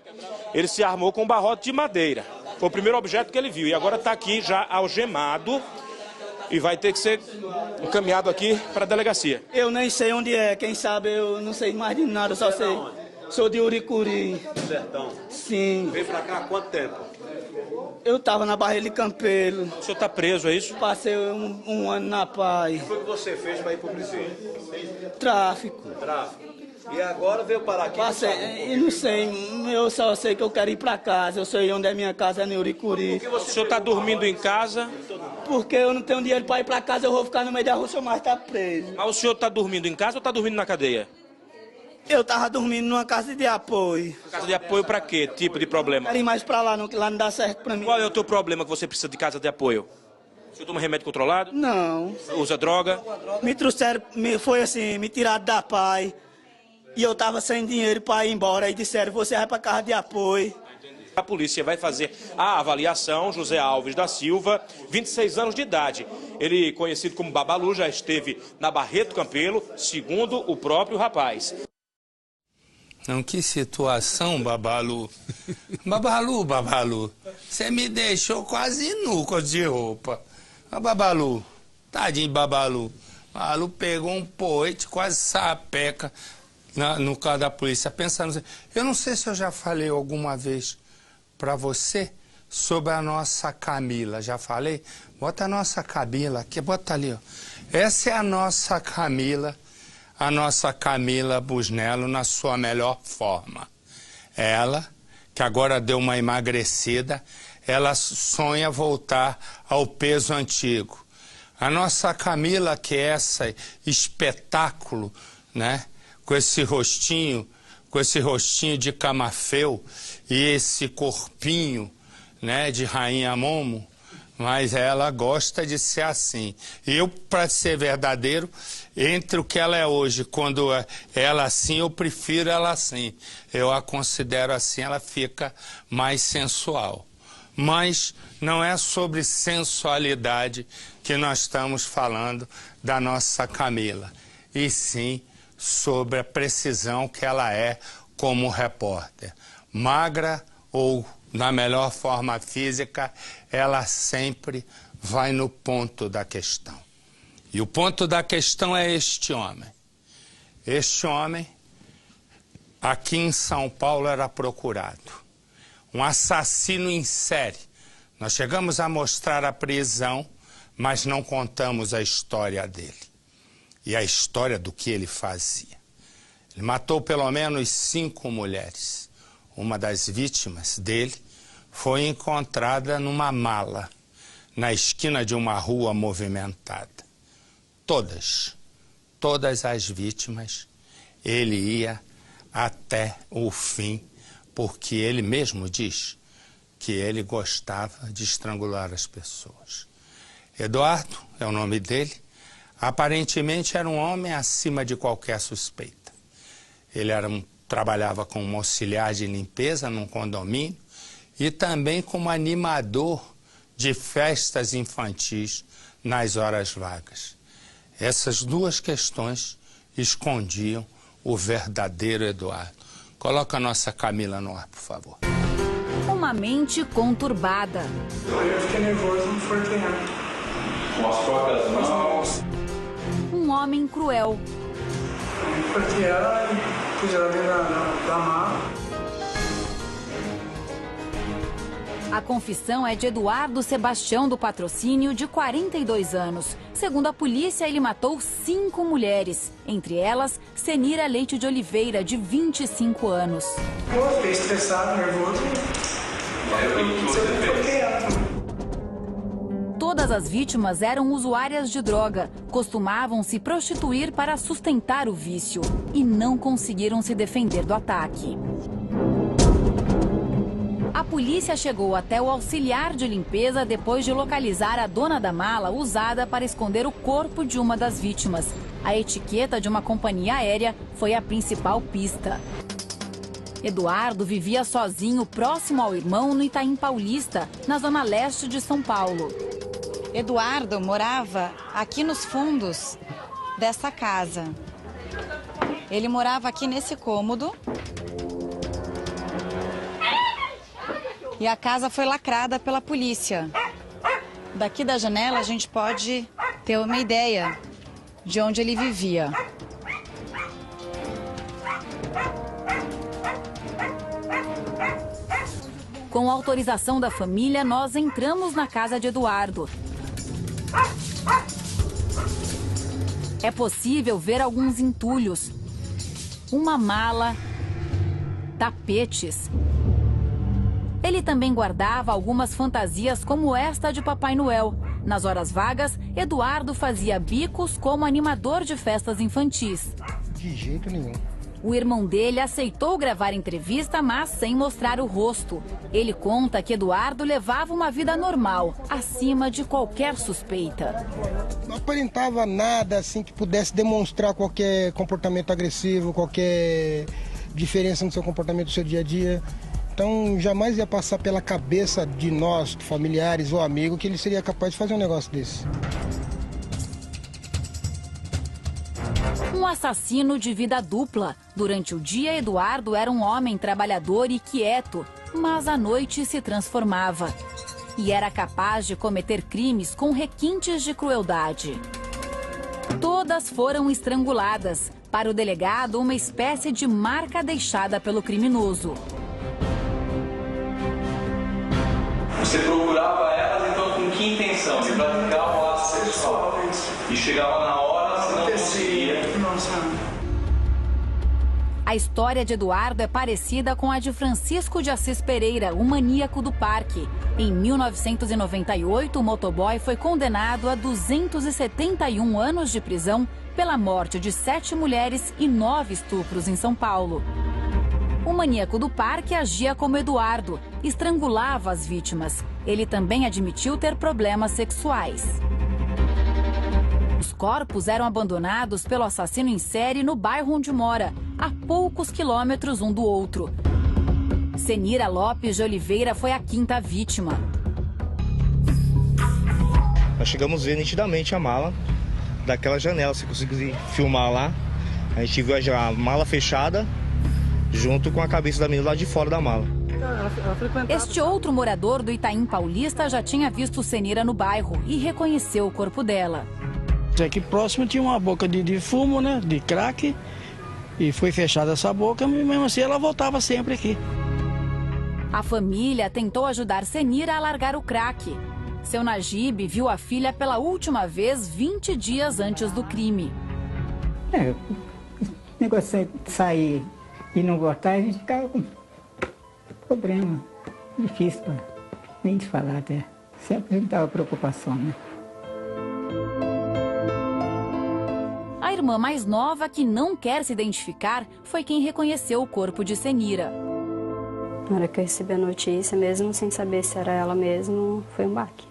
Ele se armou com um barrote de madeira. Foi o primeiro objeto que ele viu. E agora está aqui já algemado e vai ter que ser encaminhado aqui para a delegacia. Eu nem sei onde é, quem sabe eu não sei mais de nada, só sei. Sou de Uricuri. Sertão? Sim. Veio para cá há quanto tempo? Eu estava na Barreira de Campelo. O senhor está preso, é isso? Passei um ano na paz. O que foi que você fez para ir para o presídio? Tráfico. E agora veio parar aqui? Passei, eu não sei, eu só sei que eu quero ir para casa. Eu sei onde é minha casa, é no Uricuri. O senhor está dormindo em casa? Porque eu não tenho dinheiro para ir para casa, eu vou ficar no meio da rua, se eu mais estar preso. Mas o senhor está dormindo em casa ou está dormindo na cadeia? Eu tava dormindo numa casa de apoio. Casa de apoio pra quê? Tipo de problema? Quero ir mais pra lá, que lá não dá certo pra mim. Qual é o teu problema que você precisa de casa de apoio? O senhor toma remédio controlado? Não. Usa droga? Me trouxeram, foi assim, me tiraram da PAI. E eu tava sem dinheiro pra ir embora. E disseram, você vai pra casa de apoio. A polícia vai fazer a avaliação. José Alves da Silva, 26 anos de idade. Ele, conhecido como Babalu, já esteve na Barreto Campelo, segundo o próprio rapaz. Não, que situação, Babalu. Babalu, você me deixou quase nu de roupa. Babalu, tadinho Babalu. Babalu pegou um porrete, quase sapeca no carro da polícia. Pensando, eu não sei se eu já falei alguma vez para você sobre a nossa Camila. Já falei? Bota a nossa Camila aqui, bota ali, ó. Essa é a nossa Camila. A nossa Camila Busnello na sua melhor forma. Ela, que agora deu uma emagrecida, ela sonha voltar ao peso antigo. A nossa Camila, que é esse espetáculo, né? Com esse rostinho de Camafeu e esse corpinho, né? De Rainha Momo, mas ela gosta de ser assim. Eu, para ser verdadeiro, entre o que ela é hoje, quando ela assim, eu prefiro ela assim. Eu a considero assim, ela fica mais sensual. Mas não é sobre sensualidade que nós estamos falando da nossa Camila, e sim sobre a precisão que ela é como repórter. Magra ou na melhor forma física, ela sempre vai no ponto da questão. E o ponto da questão é este homem. Este homem, aqui em São Paulo, era procurado. Um assassino em série. Nós chegamos a mostrar a prisão, mas não contamos a história dele. e a história do que ele fazia. Ele matou pelo menos 5 mulheres. Uma das vítimas dele foi encontrada numa mala, na esquina de uma rua movimentada. Todas as vítimas, ele ia até o fim, porque ele mesmo diz que ele gostava de estrangular as pessoas. Eduardo é o nome dele. Aparentemente era um homem acima de qualquer suspeita. Ele trabalhava como auxiliar de limpeza num condomínio e também como animador de festas infantis nas horas vagas. Essas 2 questões escondiam o verdadeiro Eduardo. Coloca a nossa Camila no ar, por favor. Uma mente conturbada. Eu fiquei nervoso, não foi empenhado. Com as próprias mãos. Um homem cruel. Porque ela pus ela dentro da mala. A confissão é de Eduardo Sebastião do Patrocínio, de 42 anos. Segundo a polícia, ele matou 5 mulheres, entre elas Senira Leite de Oliveira, de 25 anos. Eu fiquei estressado, nervoso. Todas as vítimas eram usuárias de droga, costumavam se prostituir para sustentar o vício e não conseguiram se defender do ataque. A polícia chegou até o auxiliar de limpeza depois de localizar a dona da mala usada para esconder o corpo de uma das vítimas. A etiqueta de uma companhia aérea foi a principal pista. Eduardo vivia sozinho próximo ao irmão no Itaim Paulista, na zona leste de São Paulo. Eduardo morava aqui nos fundos dessa casa. Ele morava aqui nesse cômodo. E a casa foi lacrada pela polícia. Daqui da janela a gente pode ter uma ideia de onde ele vivia. Com autorização da família, nós entramos na casa de Eduardo. É possível ver alguns entulhos, uma mala, tapetes. Ele também guardava algumas fantasias como esta de Papai Noel. Nas horas vagas, Eduardo fazia bicos como animador de festas infantis. De jeito nenhum. O irmão dele aceitou gravar entrevista, mas sem mostrar o rosto. Ele conta que Eduardo levava uma vida normal, acima de qualquer suspeita. Não aparentava nada assim que pudesse demonstrar qualquer comportamento agressivo, qualquer diferença no seu comportamento do seu dia a dia. Então, jamais ia passar pela cabeça de nós, familiares ou amigos, que ele seria capaz de fazer um negócio desse. Um assassino de vida dupla. Durante o dia, Eduardo era um homem trabalhador e quieto, mas à noite se transformava. E era capaz de cometer crimes com requintes de crueldade. Todas foram estranguladas. Para o delegado, uma espécie de marca deixada pelo criminoso. Você procurava elas, então, com que intenção? De praticar o ato sexual. E chegava na hora, se não conseguia. A história de Eduardo é parecida com a de Francisco de Assis Pereira, o maníaco do parque. Em 1998, o motoboy foi condenado a 271 anos de prisão pela morte de 7 mulheres e 9 estupros em São Paulo. O maníaco do parque agia como Eduardo, estrangulava as vítimas. Ele também admitiu ter problemas sexuais. Os corpos eram abandonados pelo assassino em série no bairro onde mora, a poucos quilômetros um do outro. Senira Lopes de Oliveira foi a 5ª vítima. Nós chegamos a ver nitidamente a mala daquela janela, se conseguir filmar lá. A gente viu a mala fechada, junto com a cabeça da menina lá de fora da mala. Este outro morador do Itaim Paulista já tinha visto Senira no bairro e reconheceu o corpo dela. Aqui próximo tinha uma boca de fumo, né, de crack, e foi fechada essa boca, mas mesmo assim ela voltava sempre aqui. A família tentou ajudar Senira a largar o crack. Seu Najib viu a filha pela última vez 20 dias antes do crime. O negócio de sair e não voltar, a gente ficava com problema. Difícil nem de falar até. Sempre a gente dava preocupação, né? A irmã mais nova, que não quer se identificar, foi quem reconheceu o corpo de Senira. Na hora que eu recebi a notícia, mesmo sem saber se era ela mesmo, foi um baque.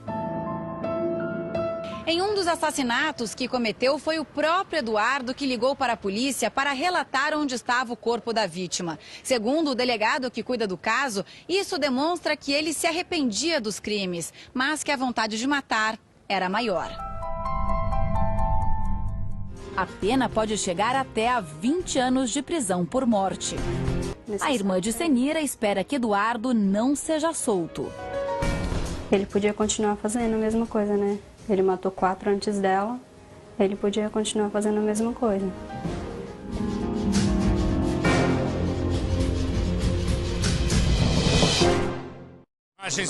Em um dos assassinatos que cometeu, foi o próprio Eduardo que ligou para a polícia para relatar onde estava o corpo da vítima. Segundo o delegado que cuida do caso, isso demonstra que ele se arrependia dos crimes, mas que a vontade de matar era maior. A pena pode chegar até a 20 anos de prisão por morte. A irmã de Senira espera que Eduardo não seja solto. Ele podia continuar fazendo a mesma coisa, né? Ele matou 4 antes dela, ele podia continuar fazendo a mesma coisa.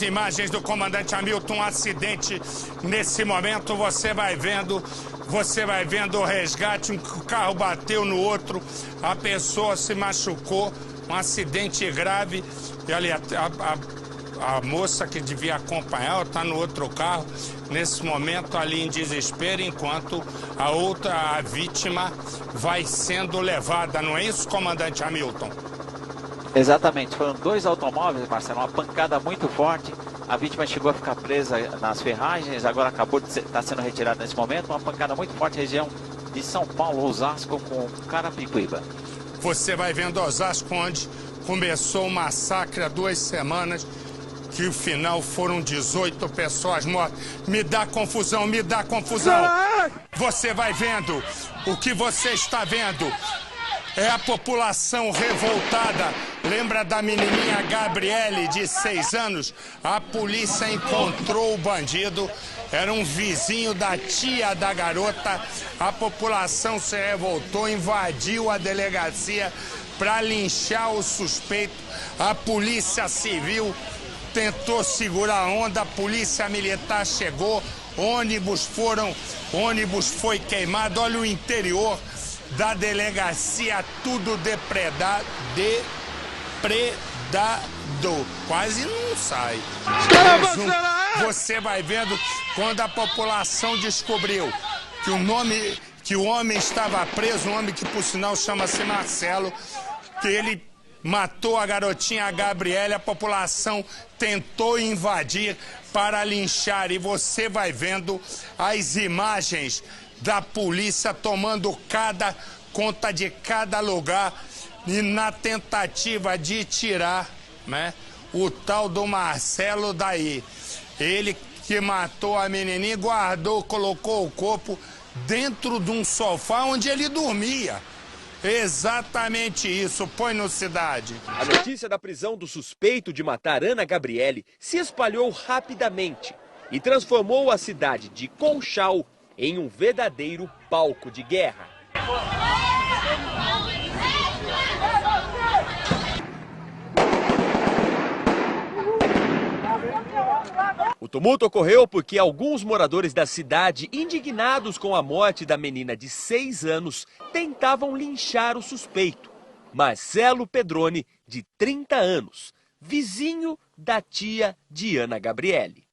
Imagens do comandante Hamilton, um acidente nesse momento, você vai vendo o resgate, um carro bateu no outro, a pessoa se machucou, um acidente grave, e ali a moça que devia acompanhar, ela está no outro carro, nesse momento ali em desespero, enquanto a vítima vai sendo levada, não é isso, comandante Hamilton? Exatamente, foram 2 automóveis, Marcelo, uma pancada muito forte, a vítima chegou a ficar presa nas ferragens, agora acabou de estar sendo retirada nesse momento, uma pancada muito forte, região de São Paulo, Osasco, com Carapicuíba. Você vai vendo Osasco, onde começou o massacre há 2 semanas, que o final foram 18 pessoas mortas. Me dá confusão, me dá confusão. Você vai vendo, o que você está vendo é a população revoltada. Lembra da menininha Gabriele, de 6 anos? A polícia encontrou o bandido, era um vizinho da tia da garota. A população se revoltou, invadiu a delegacia para linchar o suspeito. A polícia civil tentou segurar a onda, a polícia militar chegou, ônibus foi queimado. Olha o interior da delegacia, tudo depredado. Quase não sai. Você vai vendo quando a população descobriu que o homem estava preso, um homem que por sinal chama-se Marcelo, que ele matou a garotinha Gabriele, a população tentou invadir para linchar, e você vai vendo as imagens da polícia tomando conta de cada lugar e na tentativa de tirar, né, o tal do Marcelo daí. Ele que matou a menininha, guardou, colocou o corpo dentro de um sofá onde ele dormia. Exatamente isso, põe no Cidade. A notícia da prisão do suspeito de matar Ana Gabriele se espalhou rapidamente e transformou a cidade de Conchal em um verdadeiro palco de guerra. O tumulto ocorreu porque alguns moradores da cidade, indignados com a morte da menina de 6 anos, tentavam linchar o suspeito, Marcelo Pedroni, de 30 anos, vizinho da tia de Ana Gabriele.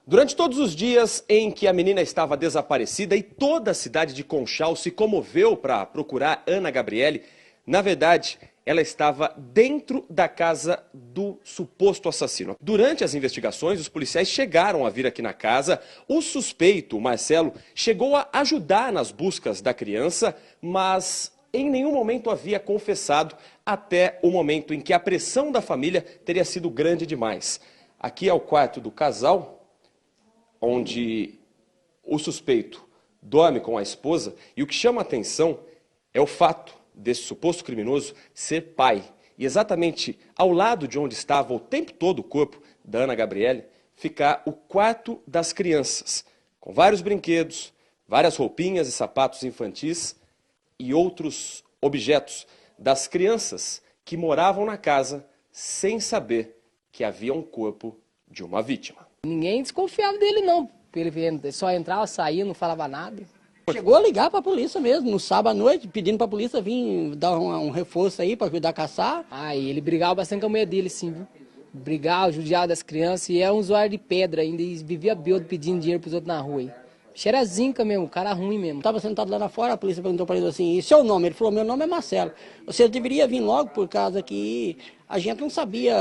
Durante todos os dias em que a menina estava desaparecida e toda a cidade de Conchal se comoveu para procurar Ana Gabriele, na verdade, ela estava dentro da casa do suposto assassino. Durante as investigações, os policiais chegaram a vir aqui na casa. O suspeito, o Marcelo, chegou a ajudar nas buscas da criança, mas em nenhum momento havia confessado, até o momento em que a pressão da família teria sido grande demais. Aqui é o quarto do casal, onde o suspeito dorme com a esposa, e o que chama a atenção é o fato desse suposto criminoso ser pai. E exatamente ao lado de onde estava o tempo todo o corpo da Ana Gabriele, ficar o quarto das crianças, com vários brinquedos, várias roupinhas e sapatos infantis e outros objetos das crianças que moravam na casa sem saber que havia um corpo de uma vítima. Ninguém desconfiava dele não, ele só entrava, saía, não falava nada. Chegou a ligar para a polícia mesmo, no sábado à noite, pedindo para a polícia vir dar um reforço aí para ajudar a caçar. Aí ele brigava bastante com a mulher dele, sim, viu? Brigava, judiava das crianças e é um usuário de pedra ainda e vivia bêbado pedindo dinheiro para os outros na rua aí. Cheira zinca mesmo, cara ruim mesmo. Estava sentado lá fora, a polícia perguntou para ele assim, e seu nome? Ele falou, meu nome é Marcelo. Você deveria vir logo por causa que a gente não sabia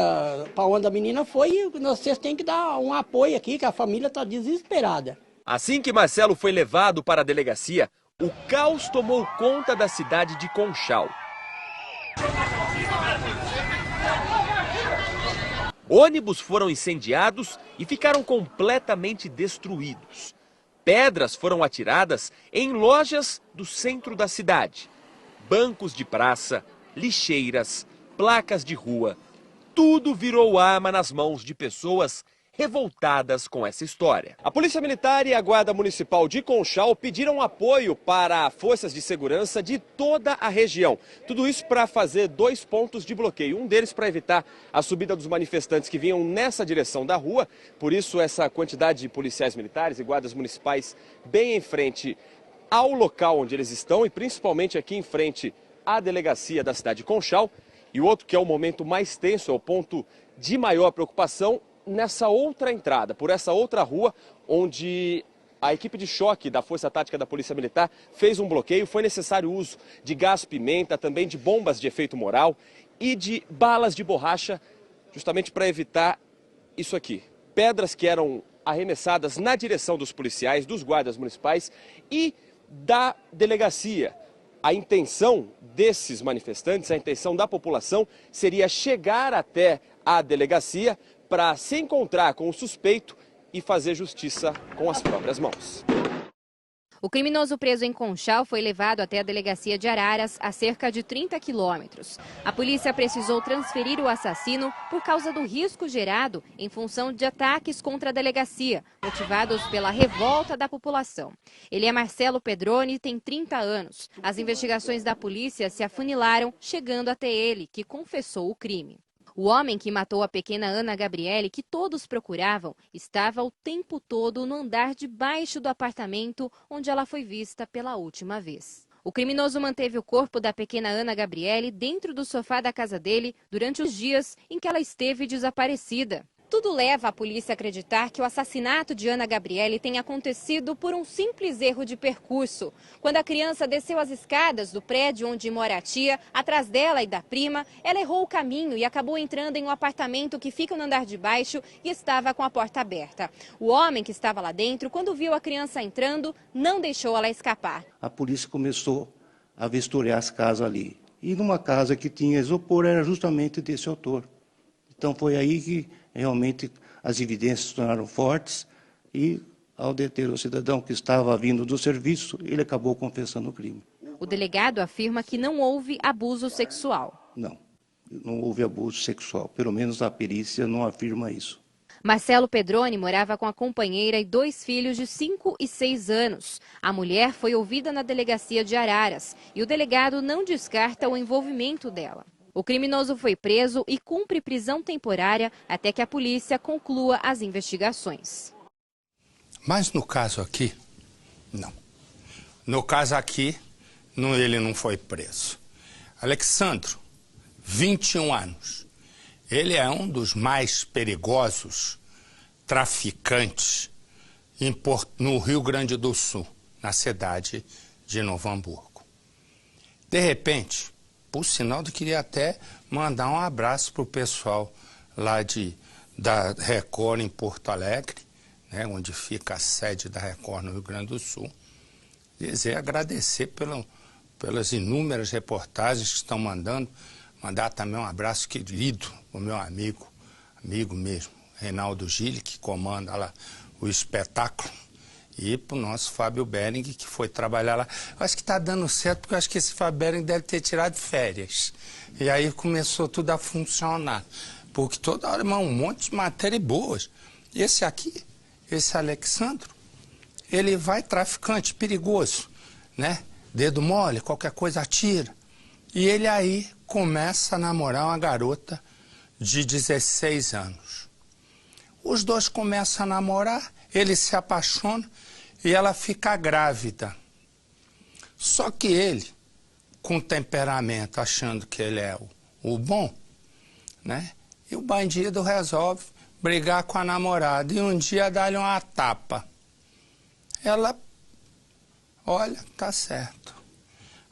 para onde a menina foi e vocês têm que dar um apoio aqui, que a família está desesperada. Assim que Marcelo foi levado para a delegacia, o caos tomou conta da cidade de Conchal. Ônibus foram incendiados e ficaram completamente destruídos. Pedras foram atiradas em lojas do centro da cidade. Bancos de praça, lixeiras, placas de rua. Tudo virou arma nas mãos de pessoas revoltadas com essa história. A Polícia Militar e a Guarda Municipal de Conchal pediram apoio para forças de segurança de toda a região. Tudo isso para fazer 2 pontos de bloqueio. Um deles para evitar a subida dos manifestantes que vinham nessa direção da rua. Por isso, essa quantidade de policiais militares e guardas municipais bem em frente ao local onde eles estão e principalmente aqui em frente à delegacia da cidade de Conchal. E o outro, que é o momento mais tenso, é o ponto de maior preocupação, nessa outra entrada, por essa outra rua, onde a equipe de choque da Força Tática da Polícia Militar fez um bloqueio. Foi necessário o uso de gás-pimenta, também de bombas de efeito moral e de balas de borracha, justamente para evitar isso aqui. Pedras que eram arremessadas na direção dos policiais, dos guardas municipais e da delegacia. A intenção desses manifestantes, a intenção da população, seria chegar até a delegacia para se encontrar com o suspeito e fazer justiça com as próprias mãos. O criminoso preso em Conchal foi levado até a delegacia de Araras, a cerca de 30 quilômetros. A polícia precisou transferir o assassino por causa do risco gerado em função de ataques contra a delegacia, motivados pela revolta da população. Ele é Marcelo Pedroni e tem 30 anos. As investigações da polícia se afunilaram, chegando até ele, que confessou o crime. O homem que matou a pequena Ana Gabriele, que todos procuravam, estava o tempo todo no andar de baixo do apartamento onde ela foi vista pela última vez. O criminoso manteve o corpo da pequena Ana Gabriele dentro do sofá da casa dele durante os dias em que ela esteve desaparecida. Tudo leva a polícia a acreditar que o assassinato de Ana Gabriele tenha acontecido por um simples erro de percurso. Quando a criança desceu as escadas do prédio onde mora a tia, atrás dela e da prima, ela errou o caminho e acabou entrando em um apartamento que fica no andar de baixo e estava com a porta aberta. O homem que estava lá dentro, quando viu a criança entrando, não deixou ela escapar. A polícia começou a vistoriar as casas ali. E numa casa que tinha isopor era justamente desse autor. Então foi aí que realmente as evidências se tornaram fortes e, ao deter o cidadão que estava vindo do serviço, ele acabou confessando o crime. O delegado afirma que não houve abuso sexual. Não houve abuso sexual, pelo menos a perícia não afirma isso. Marcelo Pedroni morava com a companheira e 2 filhos de 5 e 6 anos. A mulher foi ouvida na delegacia de Araras e o delegado não descarta o envolvimento dela. O criminoso foi preso e cumpre prisão temporária até que a polícia conclua as investigações. Mas no caso aqui, não. No caso aqui, ele não foi preso. Alexandro, 21 anos. Ele é um dos mais perigosos traficantes no Rio Grande do Sul, na cidade de Novo Hamburgo. De repente, por sinal, eu queria até mandar um abraço para o pessoal lá da Record em Porto Alegre, né, onde fica a sede da Record no Rio Grande do Sul. Agradecer pelas inúmeras reportagens que estão mandando. Mandar também um abraço querido para o meu amigo mesmo, Reinaldo Gili, que comanda lá o espetáculo. E para o nosso Fábio Bering, que foi trabalhar lá. Eu acho que está dando certo, porque eu acho que esse Fábio Bering deve ter tirado férias. E aí começou tudo a funcionar. Porque toda hora um monte de matéria boas. Esse aqui, esse Alexandro, ele vai traficante, perigoso, né? Dedo mole, qualquer coisa atira. E ele aí começa a namorar uma garota de 16 anos. Os dois começam a namorar, ele se apaixona e ela fica grávida Só que ele, com temperamento, achando que ele é o bom, né? E o bandido resolve brigar com a namorada e um dia dá-lhe uma tapa. Ela, olha, tá certo.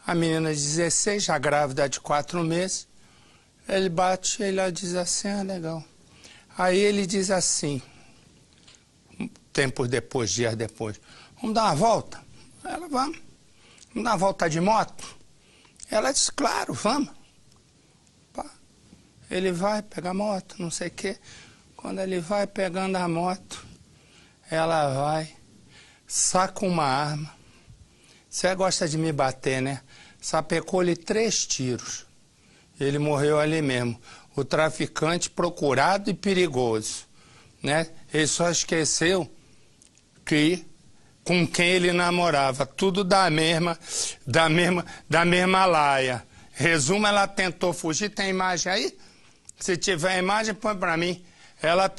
A menina de 16, já grávida de 4 meses, ele bate e ela diz assim, ah, legal. Aí ele diz assim, tempos depois, dias depois, vamos dar uma volta? Ela, vamos dar uma volta de moto? Ela diz, claro, vamos. Pá. Ele vai pegar a moto, não sei o quê. Quando ele vai pegando a moto, ela vai, saca uma arma. Você gosta de me bater, né? Sapecou-lhe 3 tiros. Ele morreu ali mesmo. O traficante procurado e perigoso, né? Ele só esqueceu que com quem ele namorava, tudo da mesma laia. Resumo, ela tentou fugir. Tem imagem aí? Se tiver imagem, põe pra mim. Ela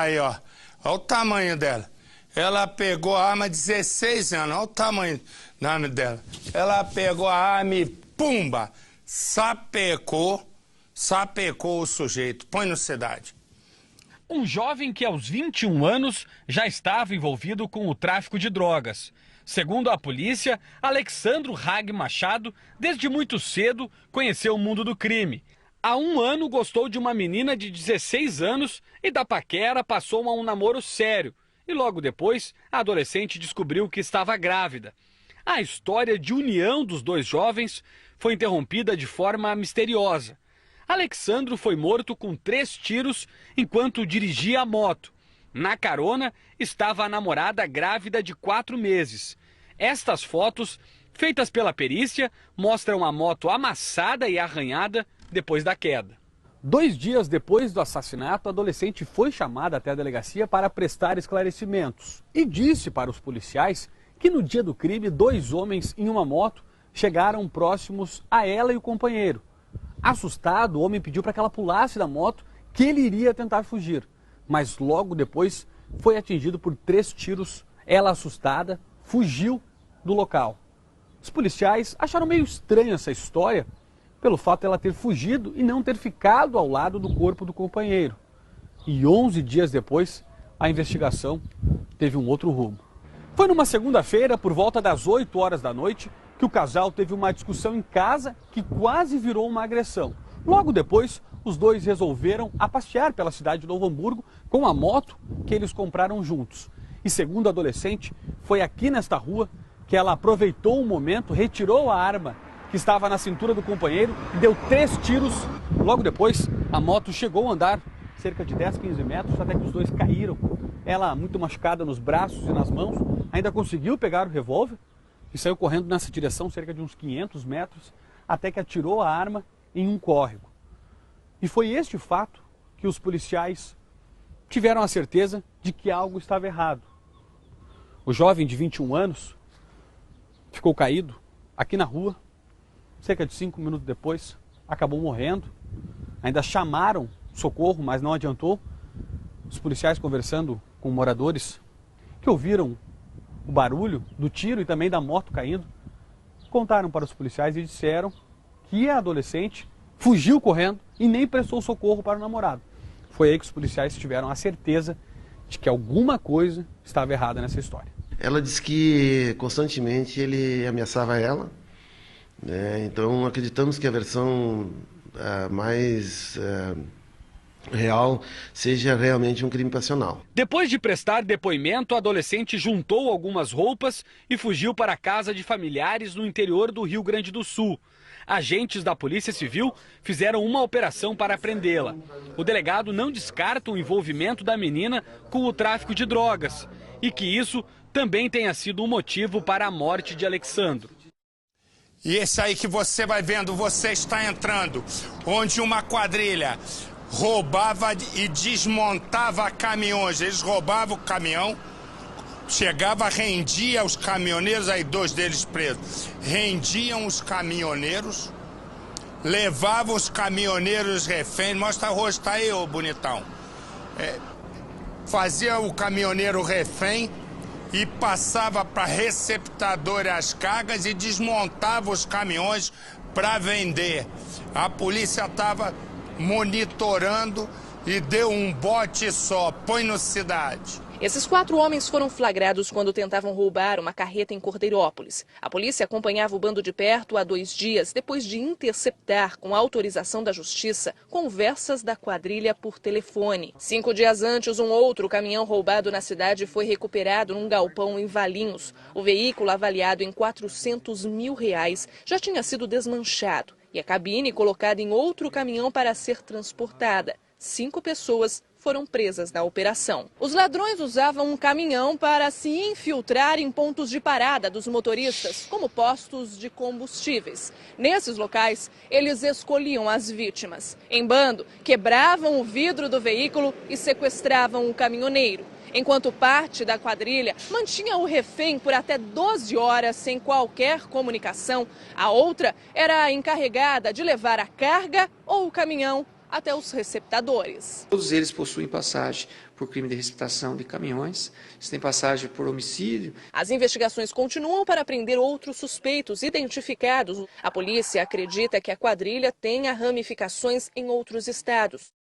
aí, ó. Olha o tamanho dela. Ela pegou a arma, 16 anos. Olha o tamanho dela. Ela pegou a arma e pumba! Sapecou o sujeito. Põe no Cidade. Um jovem que aos 21 anos já estava envolvido com o tráfico de drogas. Segundo a polícia, Alexandro Hag Machado, desde muito cedo, conheceu o mundo do crime. Há 1 ano gostou de uma menina de 16 anos e da paquera passou a um namoro sério. E logo depois, a adolescente descobriu que estava grávida. A história de união dos 2 jovens foi interrompida de forma misteriosa. Alexandro foi morto com 3 tiros enquanto dirigia a moto. Na carona estava a namorada grávida de 4 meses. Estas fotos, feitas pela perícia, mostram a moto amassada e arranhada depois da queda. 2 dias depois do assassinato, a adolescente foi chamada até a delegacia para prestar esclarecimentos e disse para os policiais que no dia do crime 2 homens em uma moto chegaram próximos a ela e o companheiro. Assustado, o homem pediu para que ela pulasse da moto, que ele iria tentar fugir. Mas logo depois foi atingido por 3 tiros. Ela, assustada, fugiu do local. Os policiais acharam meio estranha essa história, pelo fato de ela ter fugido e não ter ficado ao lado do corpo do companheiro. E 11 dias depois, a investigação teve um outro rumo. Foi numa segunda-feira, por volta das 8 horas da noite, que o casal teve uma discussão em casa que quase virou uma agressão. Logo depois, os 2 resolveram a passear pela cidade de Novo Hamburgo com a moto que eles compraram juntos. E segundo a adolescente, foi aqui nesta rua que ela aproveitou o momento, retirou a arma que estava na cintura do companheiro e deu 3 tiros. Logo depois, a moto chegou a andar cerca de 10, 15 metros, até que os 2 caíram. Ela, muito machucada nos braços e nas mãos, ainda conseguiu pegar o revólver e saiu correndo nessa direção cerca de uns 500 metros, até que atirou a arma em um córrego. E foi este fato que os policiais tiveram a certeza de que algo estava errado. O jovem de 21 anos ficou caído aqui na rua. Cerca de 5 minutos depois, acabou morrendo. Ainda chamaram socorro, mas não adiantou. Os policiais, conversando com moradores que ouviram o barulho do tiro e também da moto caindo, contaram para os policiais e disseram que a adolescente fugiu correndo e nem prestou socorro para o namorado. Foi aí que os policiais tiveram a certeza de que alguma coisa estava errada nessa história. Ela disse que constantemente ele ameaçava ela. Então acreditamos que a versão mais real seja realmente um crime passional. Depois de prestar depoimento, a adolescente juntou algumas roupas e fugiu para a casa de familiares no interior do Rio Grande do Sul. Agentes da Polícia Civil fizeram uma operação para prendê-la. O delegado não descarta o envolvimento da menina com o tráfico de drogas e que isso também tenha sido um motivo para a morte de Alexandro. E esse aí que você vai vendo, você está entrando, onde uma quadrilha roubava e desmontava caminhões. Eles roubavam o caminhão, chegava, rendia os caminhoneiros, aí 2 deles presos, rendiam os caminhoneiros, levavam os caminhoneiros reféns, mostra o rosto aí, ô bonitão. Fazia o caminhoneiro refém, e passava para receptador as cargas e desmontava os caminhões para vender. A polícia estava monitorando e deu um bote só, põe no cidade. Esses 4 homens foram flagrados quando tentavam roubar uma carreta em Cordeirópolis. A polícia acompanhava o bando de perto há 2 dias, depois de interceptar, com autorização da justiça, conversas da quadrilha por telefone. 5 dias antes, um outro caminhão roubado na cidade foi recuperado num galpão em Valinhos. O veículo, avaliado em R$400 mil, já tinha sido desmanchado e a cabine colocada em outro caminhão para ser transportada. 5 pessoas foram presas na operação. Os ladrões usavam um caminhão para se infiltrar em pontos de parada dos motoristas, como postos de combustíveis. Nesses locais, eles escolhiam as vítimas. Em bando, quebravam o vidro do veículo e sequestravam o caminhoneiro. Enquanto parte da quadrilha mantinha o refém por até 12 horas sem qualquer comunicação, a outra era a encarregada de levar a carga ou o caminhão até os receptadores. Todos eles possuem passagem por crime de receptação de caminhões, eles têm passagem por homicídio. As investigações continuam para prender outros suspeitos identificados. A polícia acredita que a quadrilha tenha ramificações em outros estados.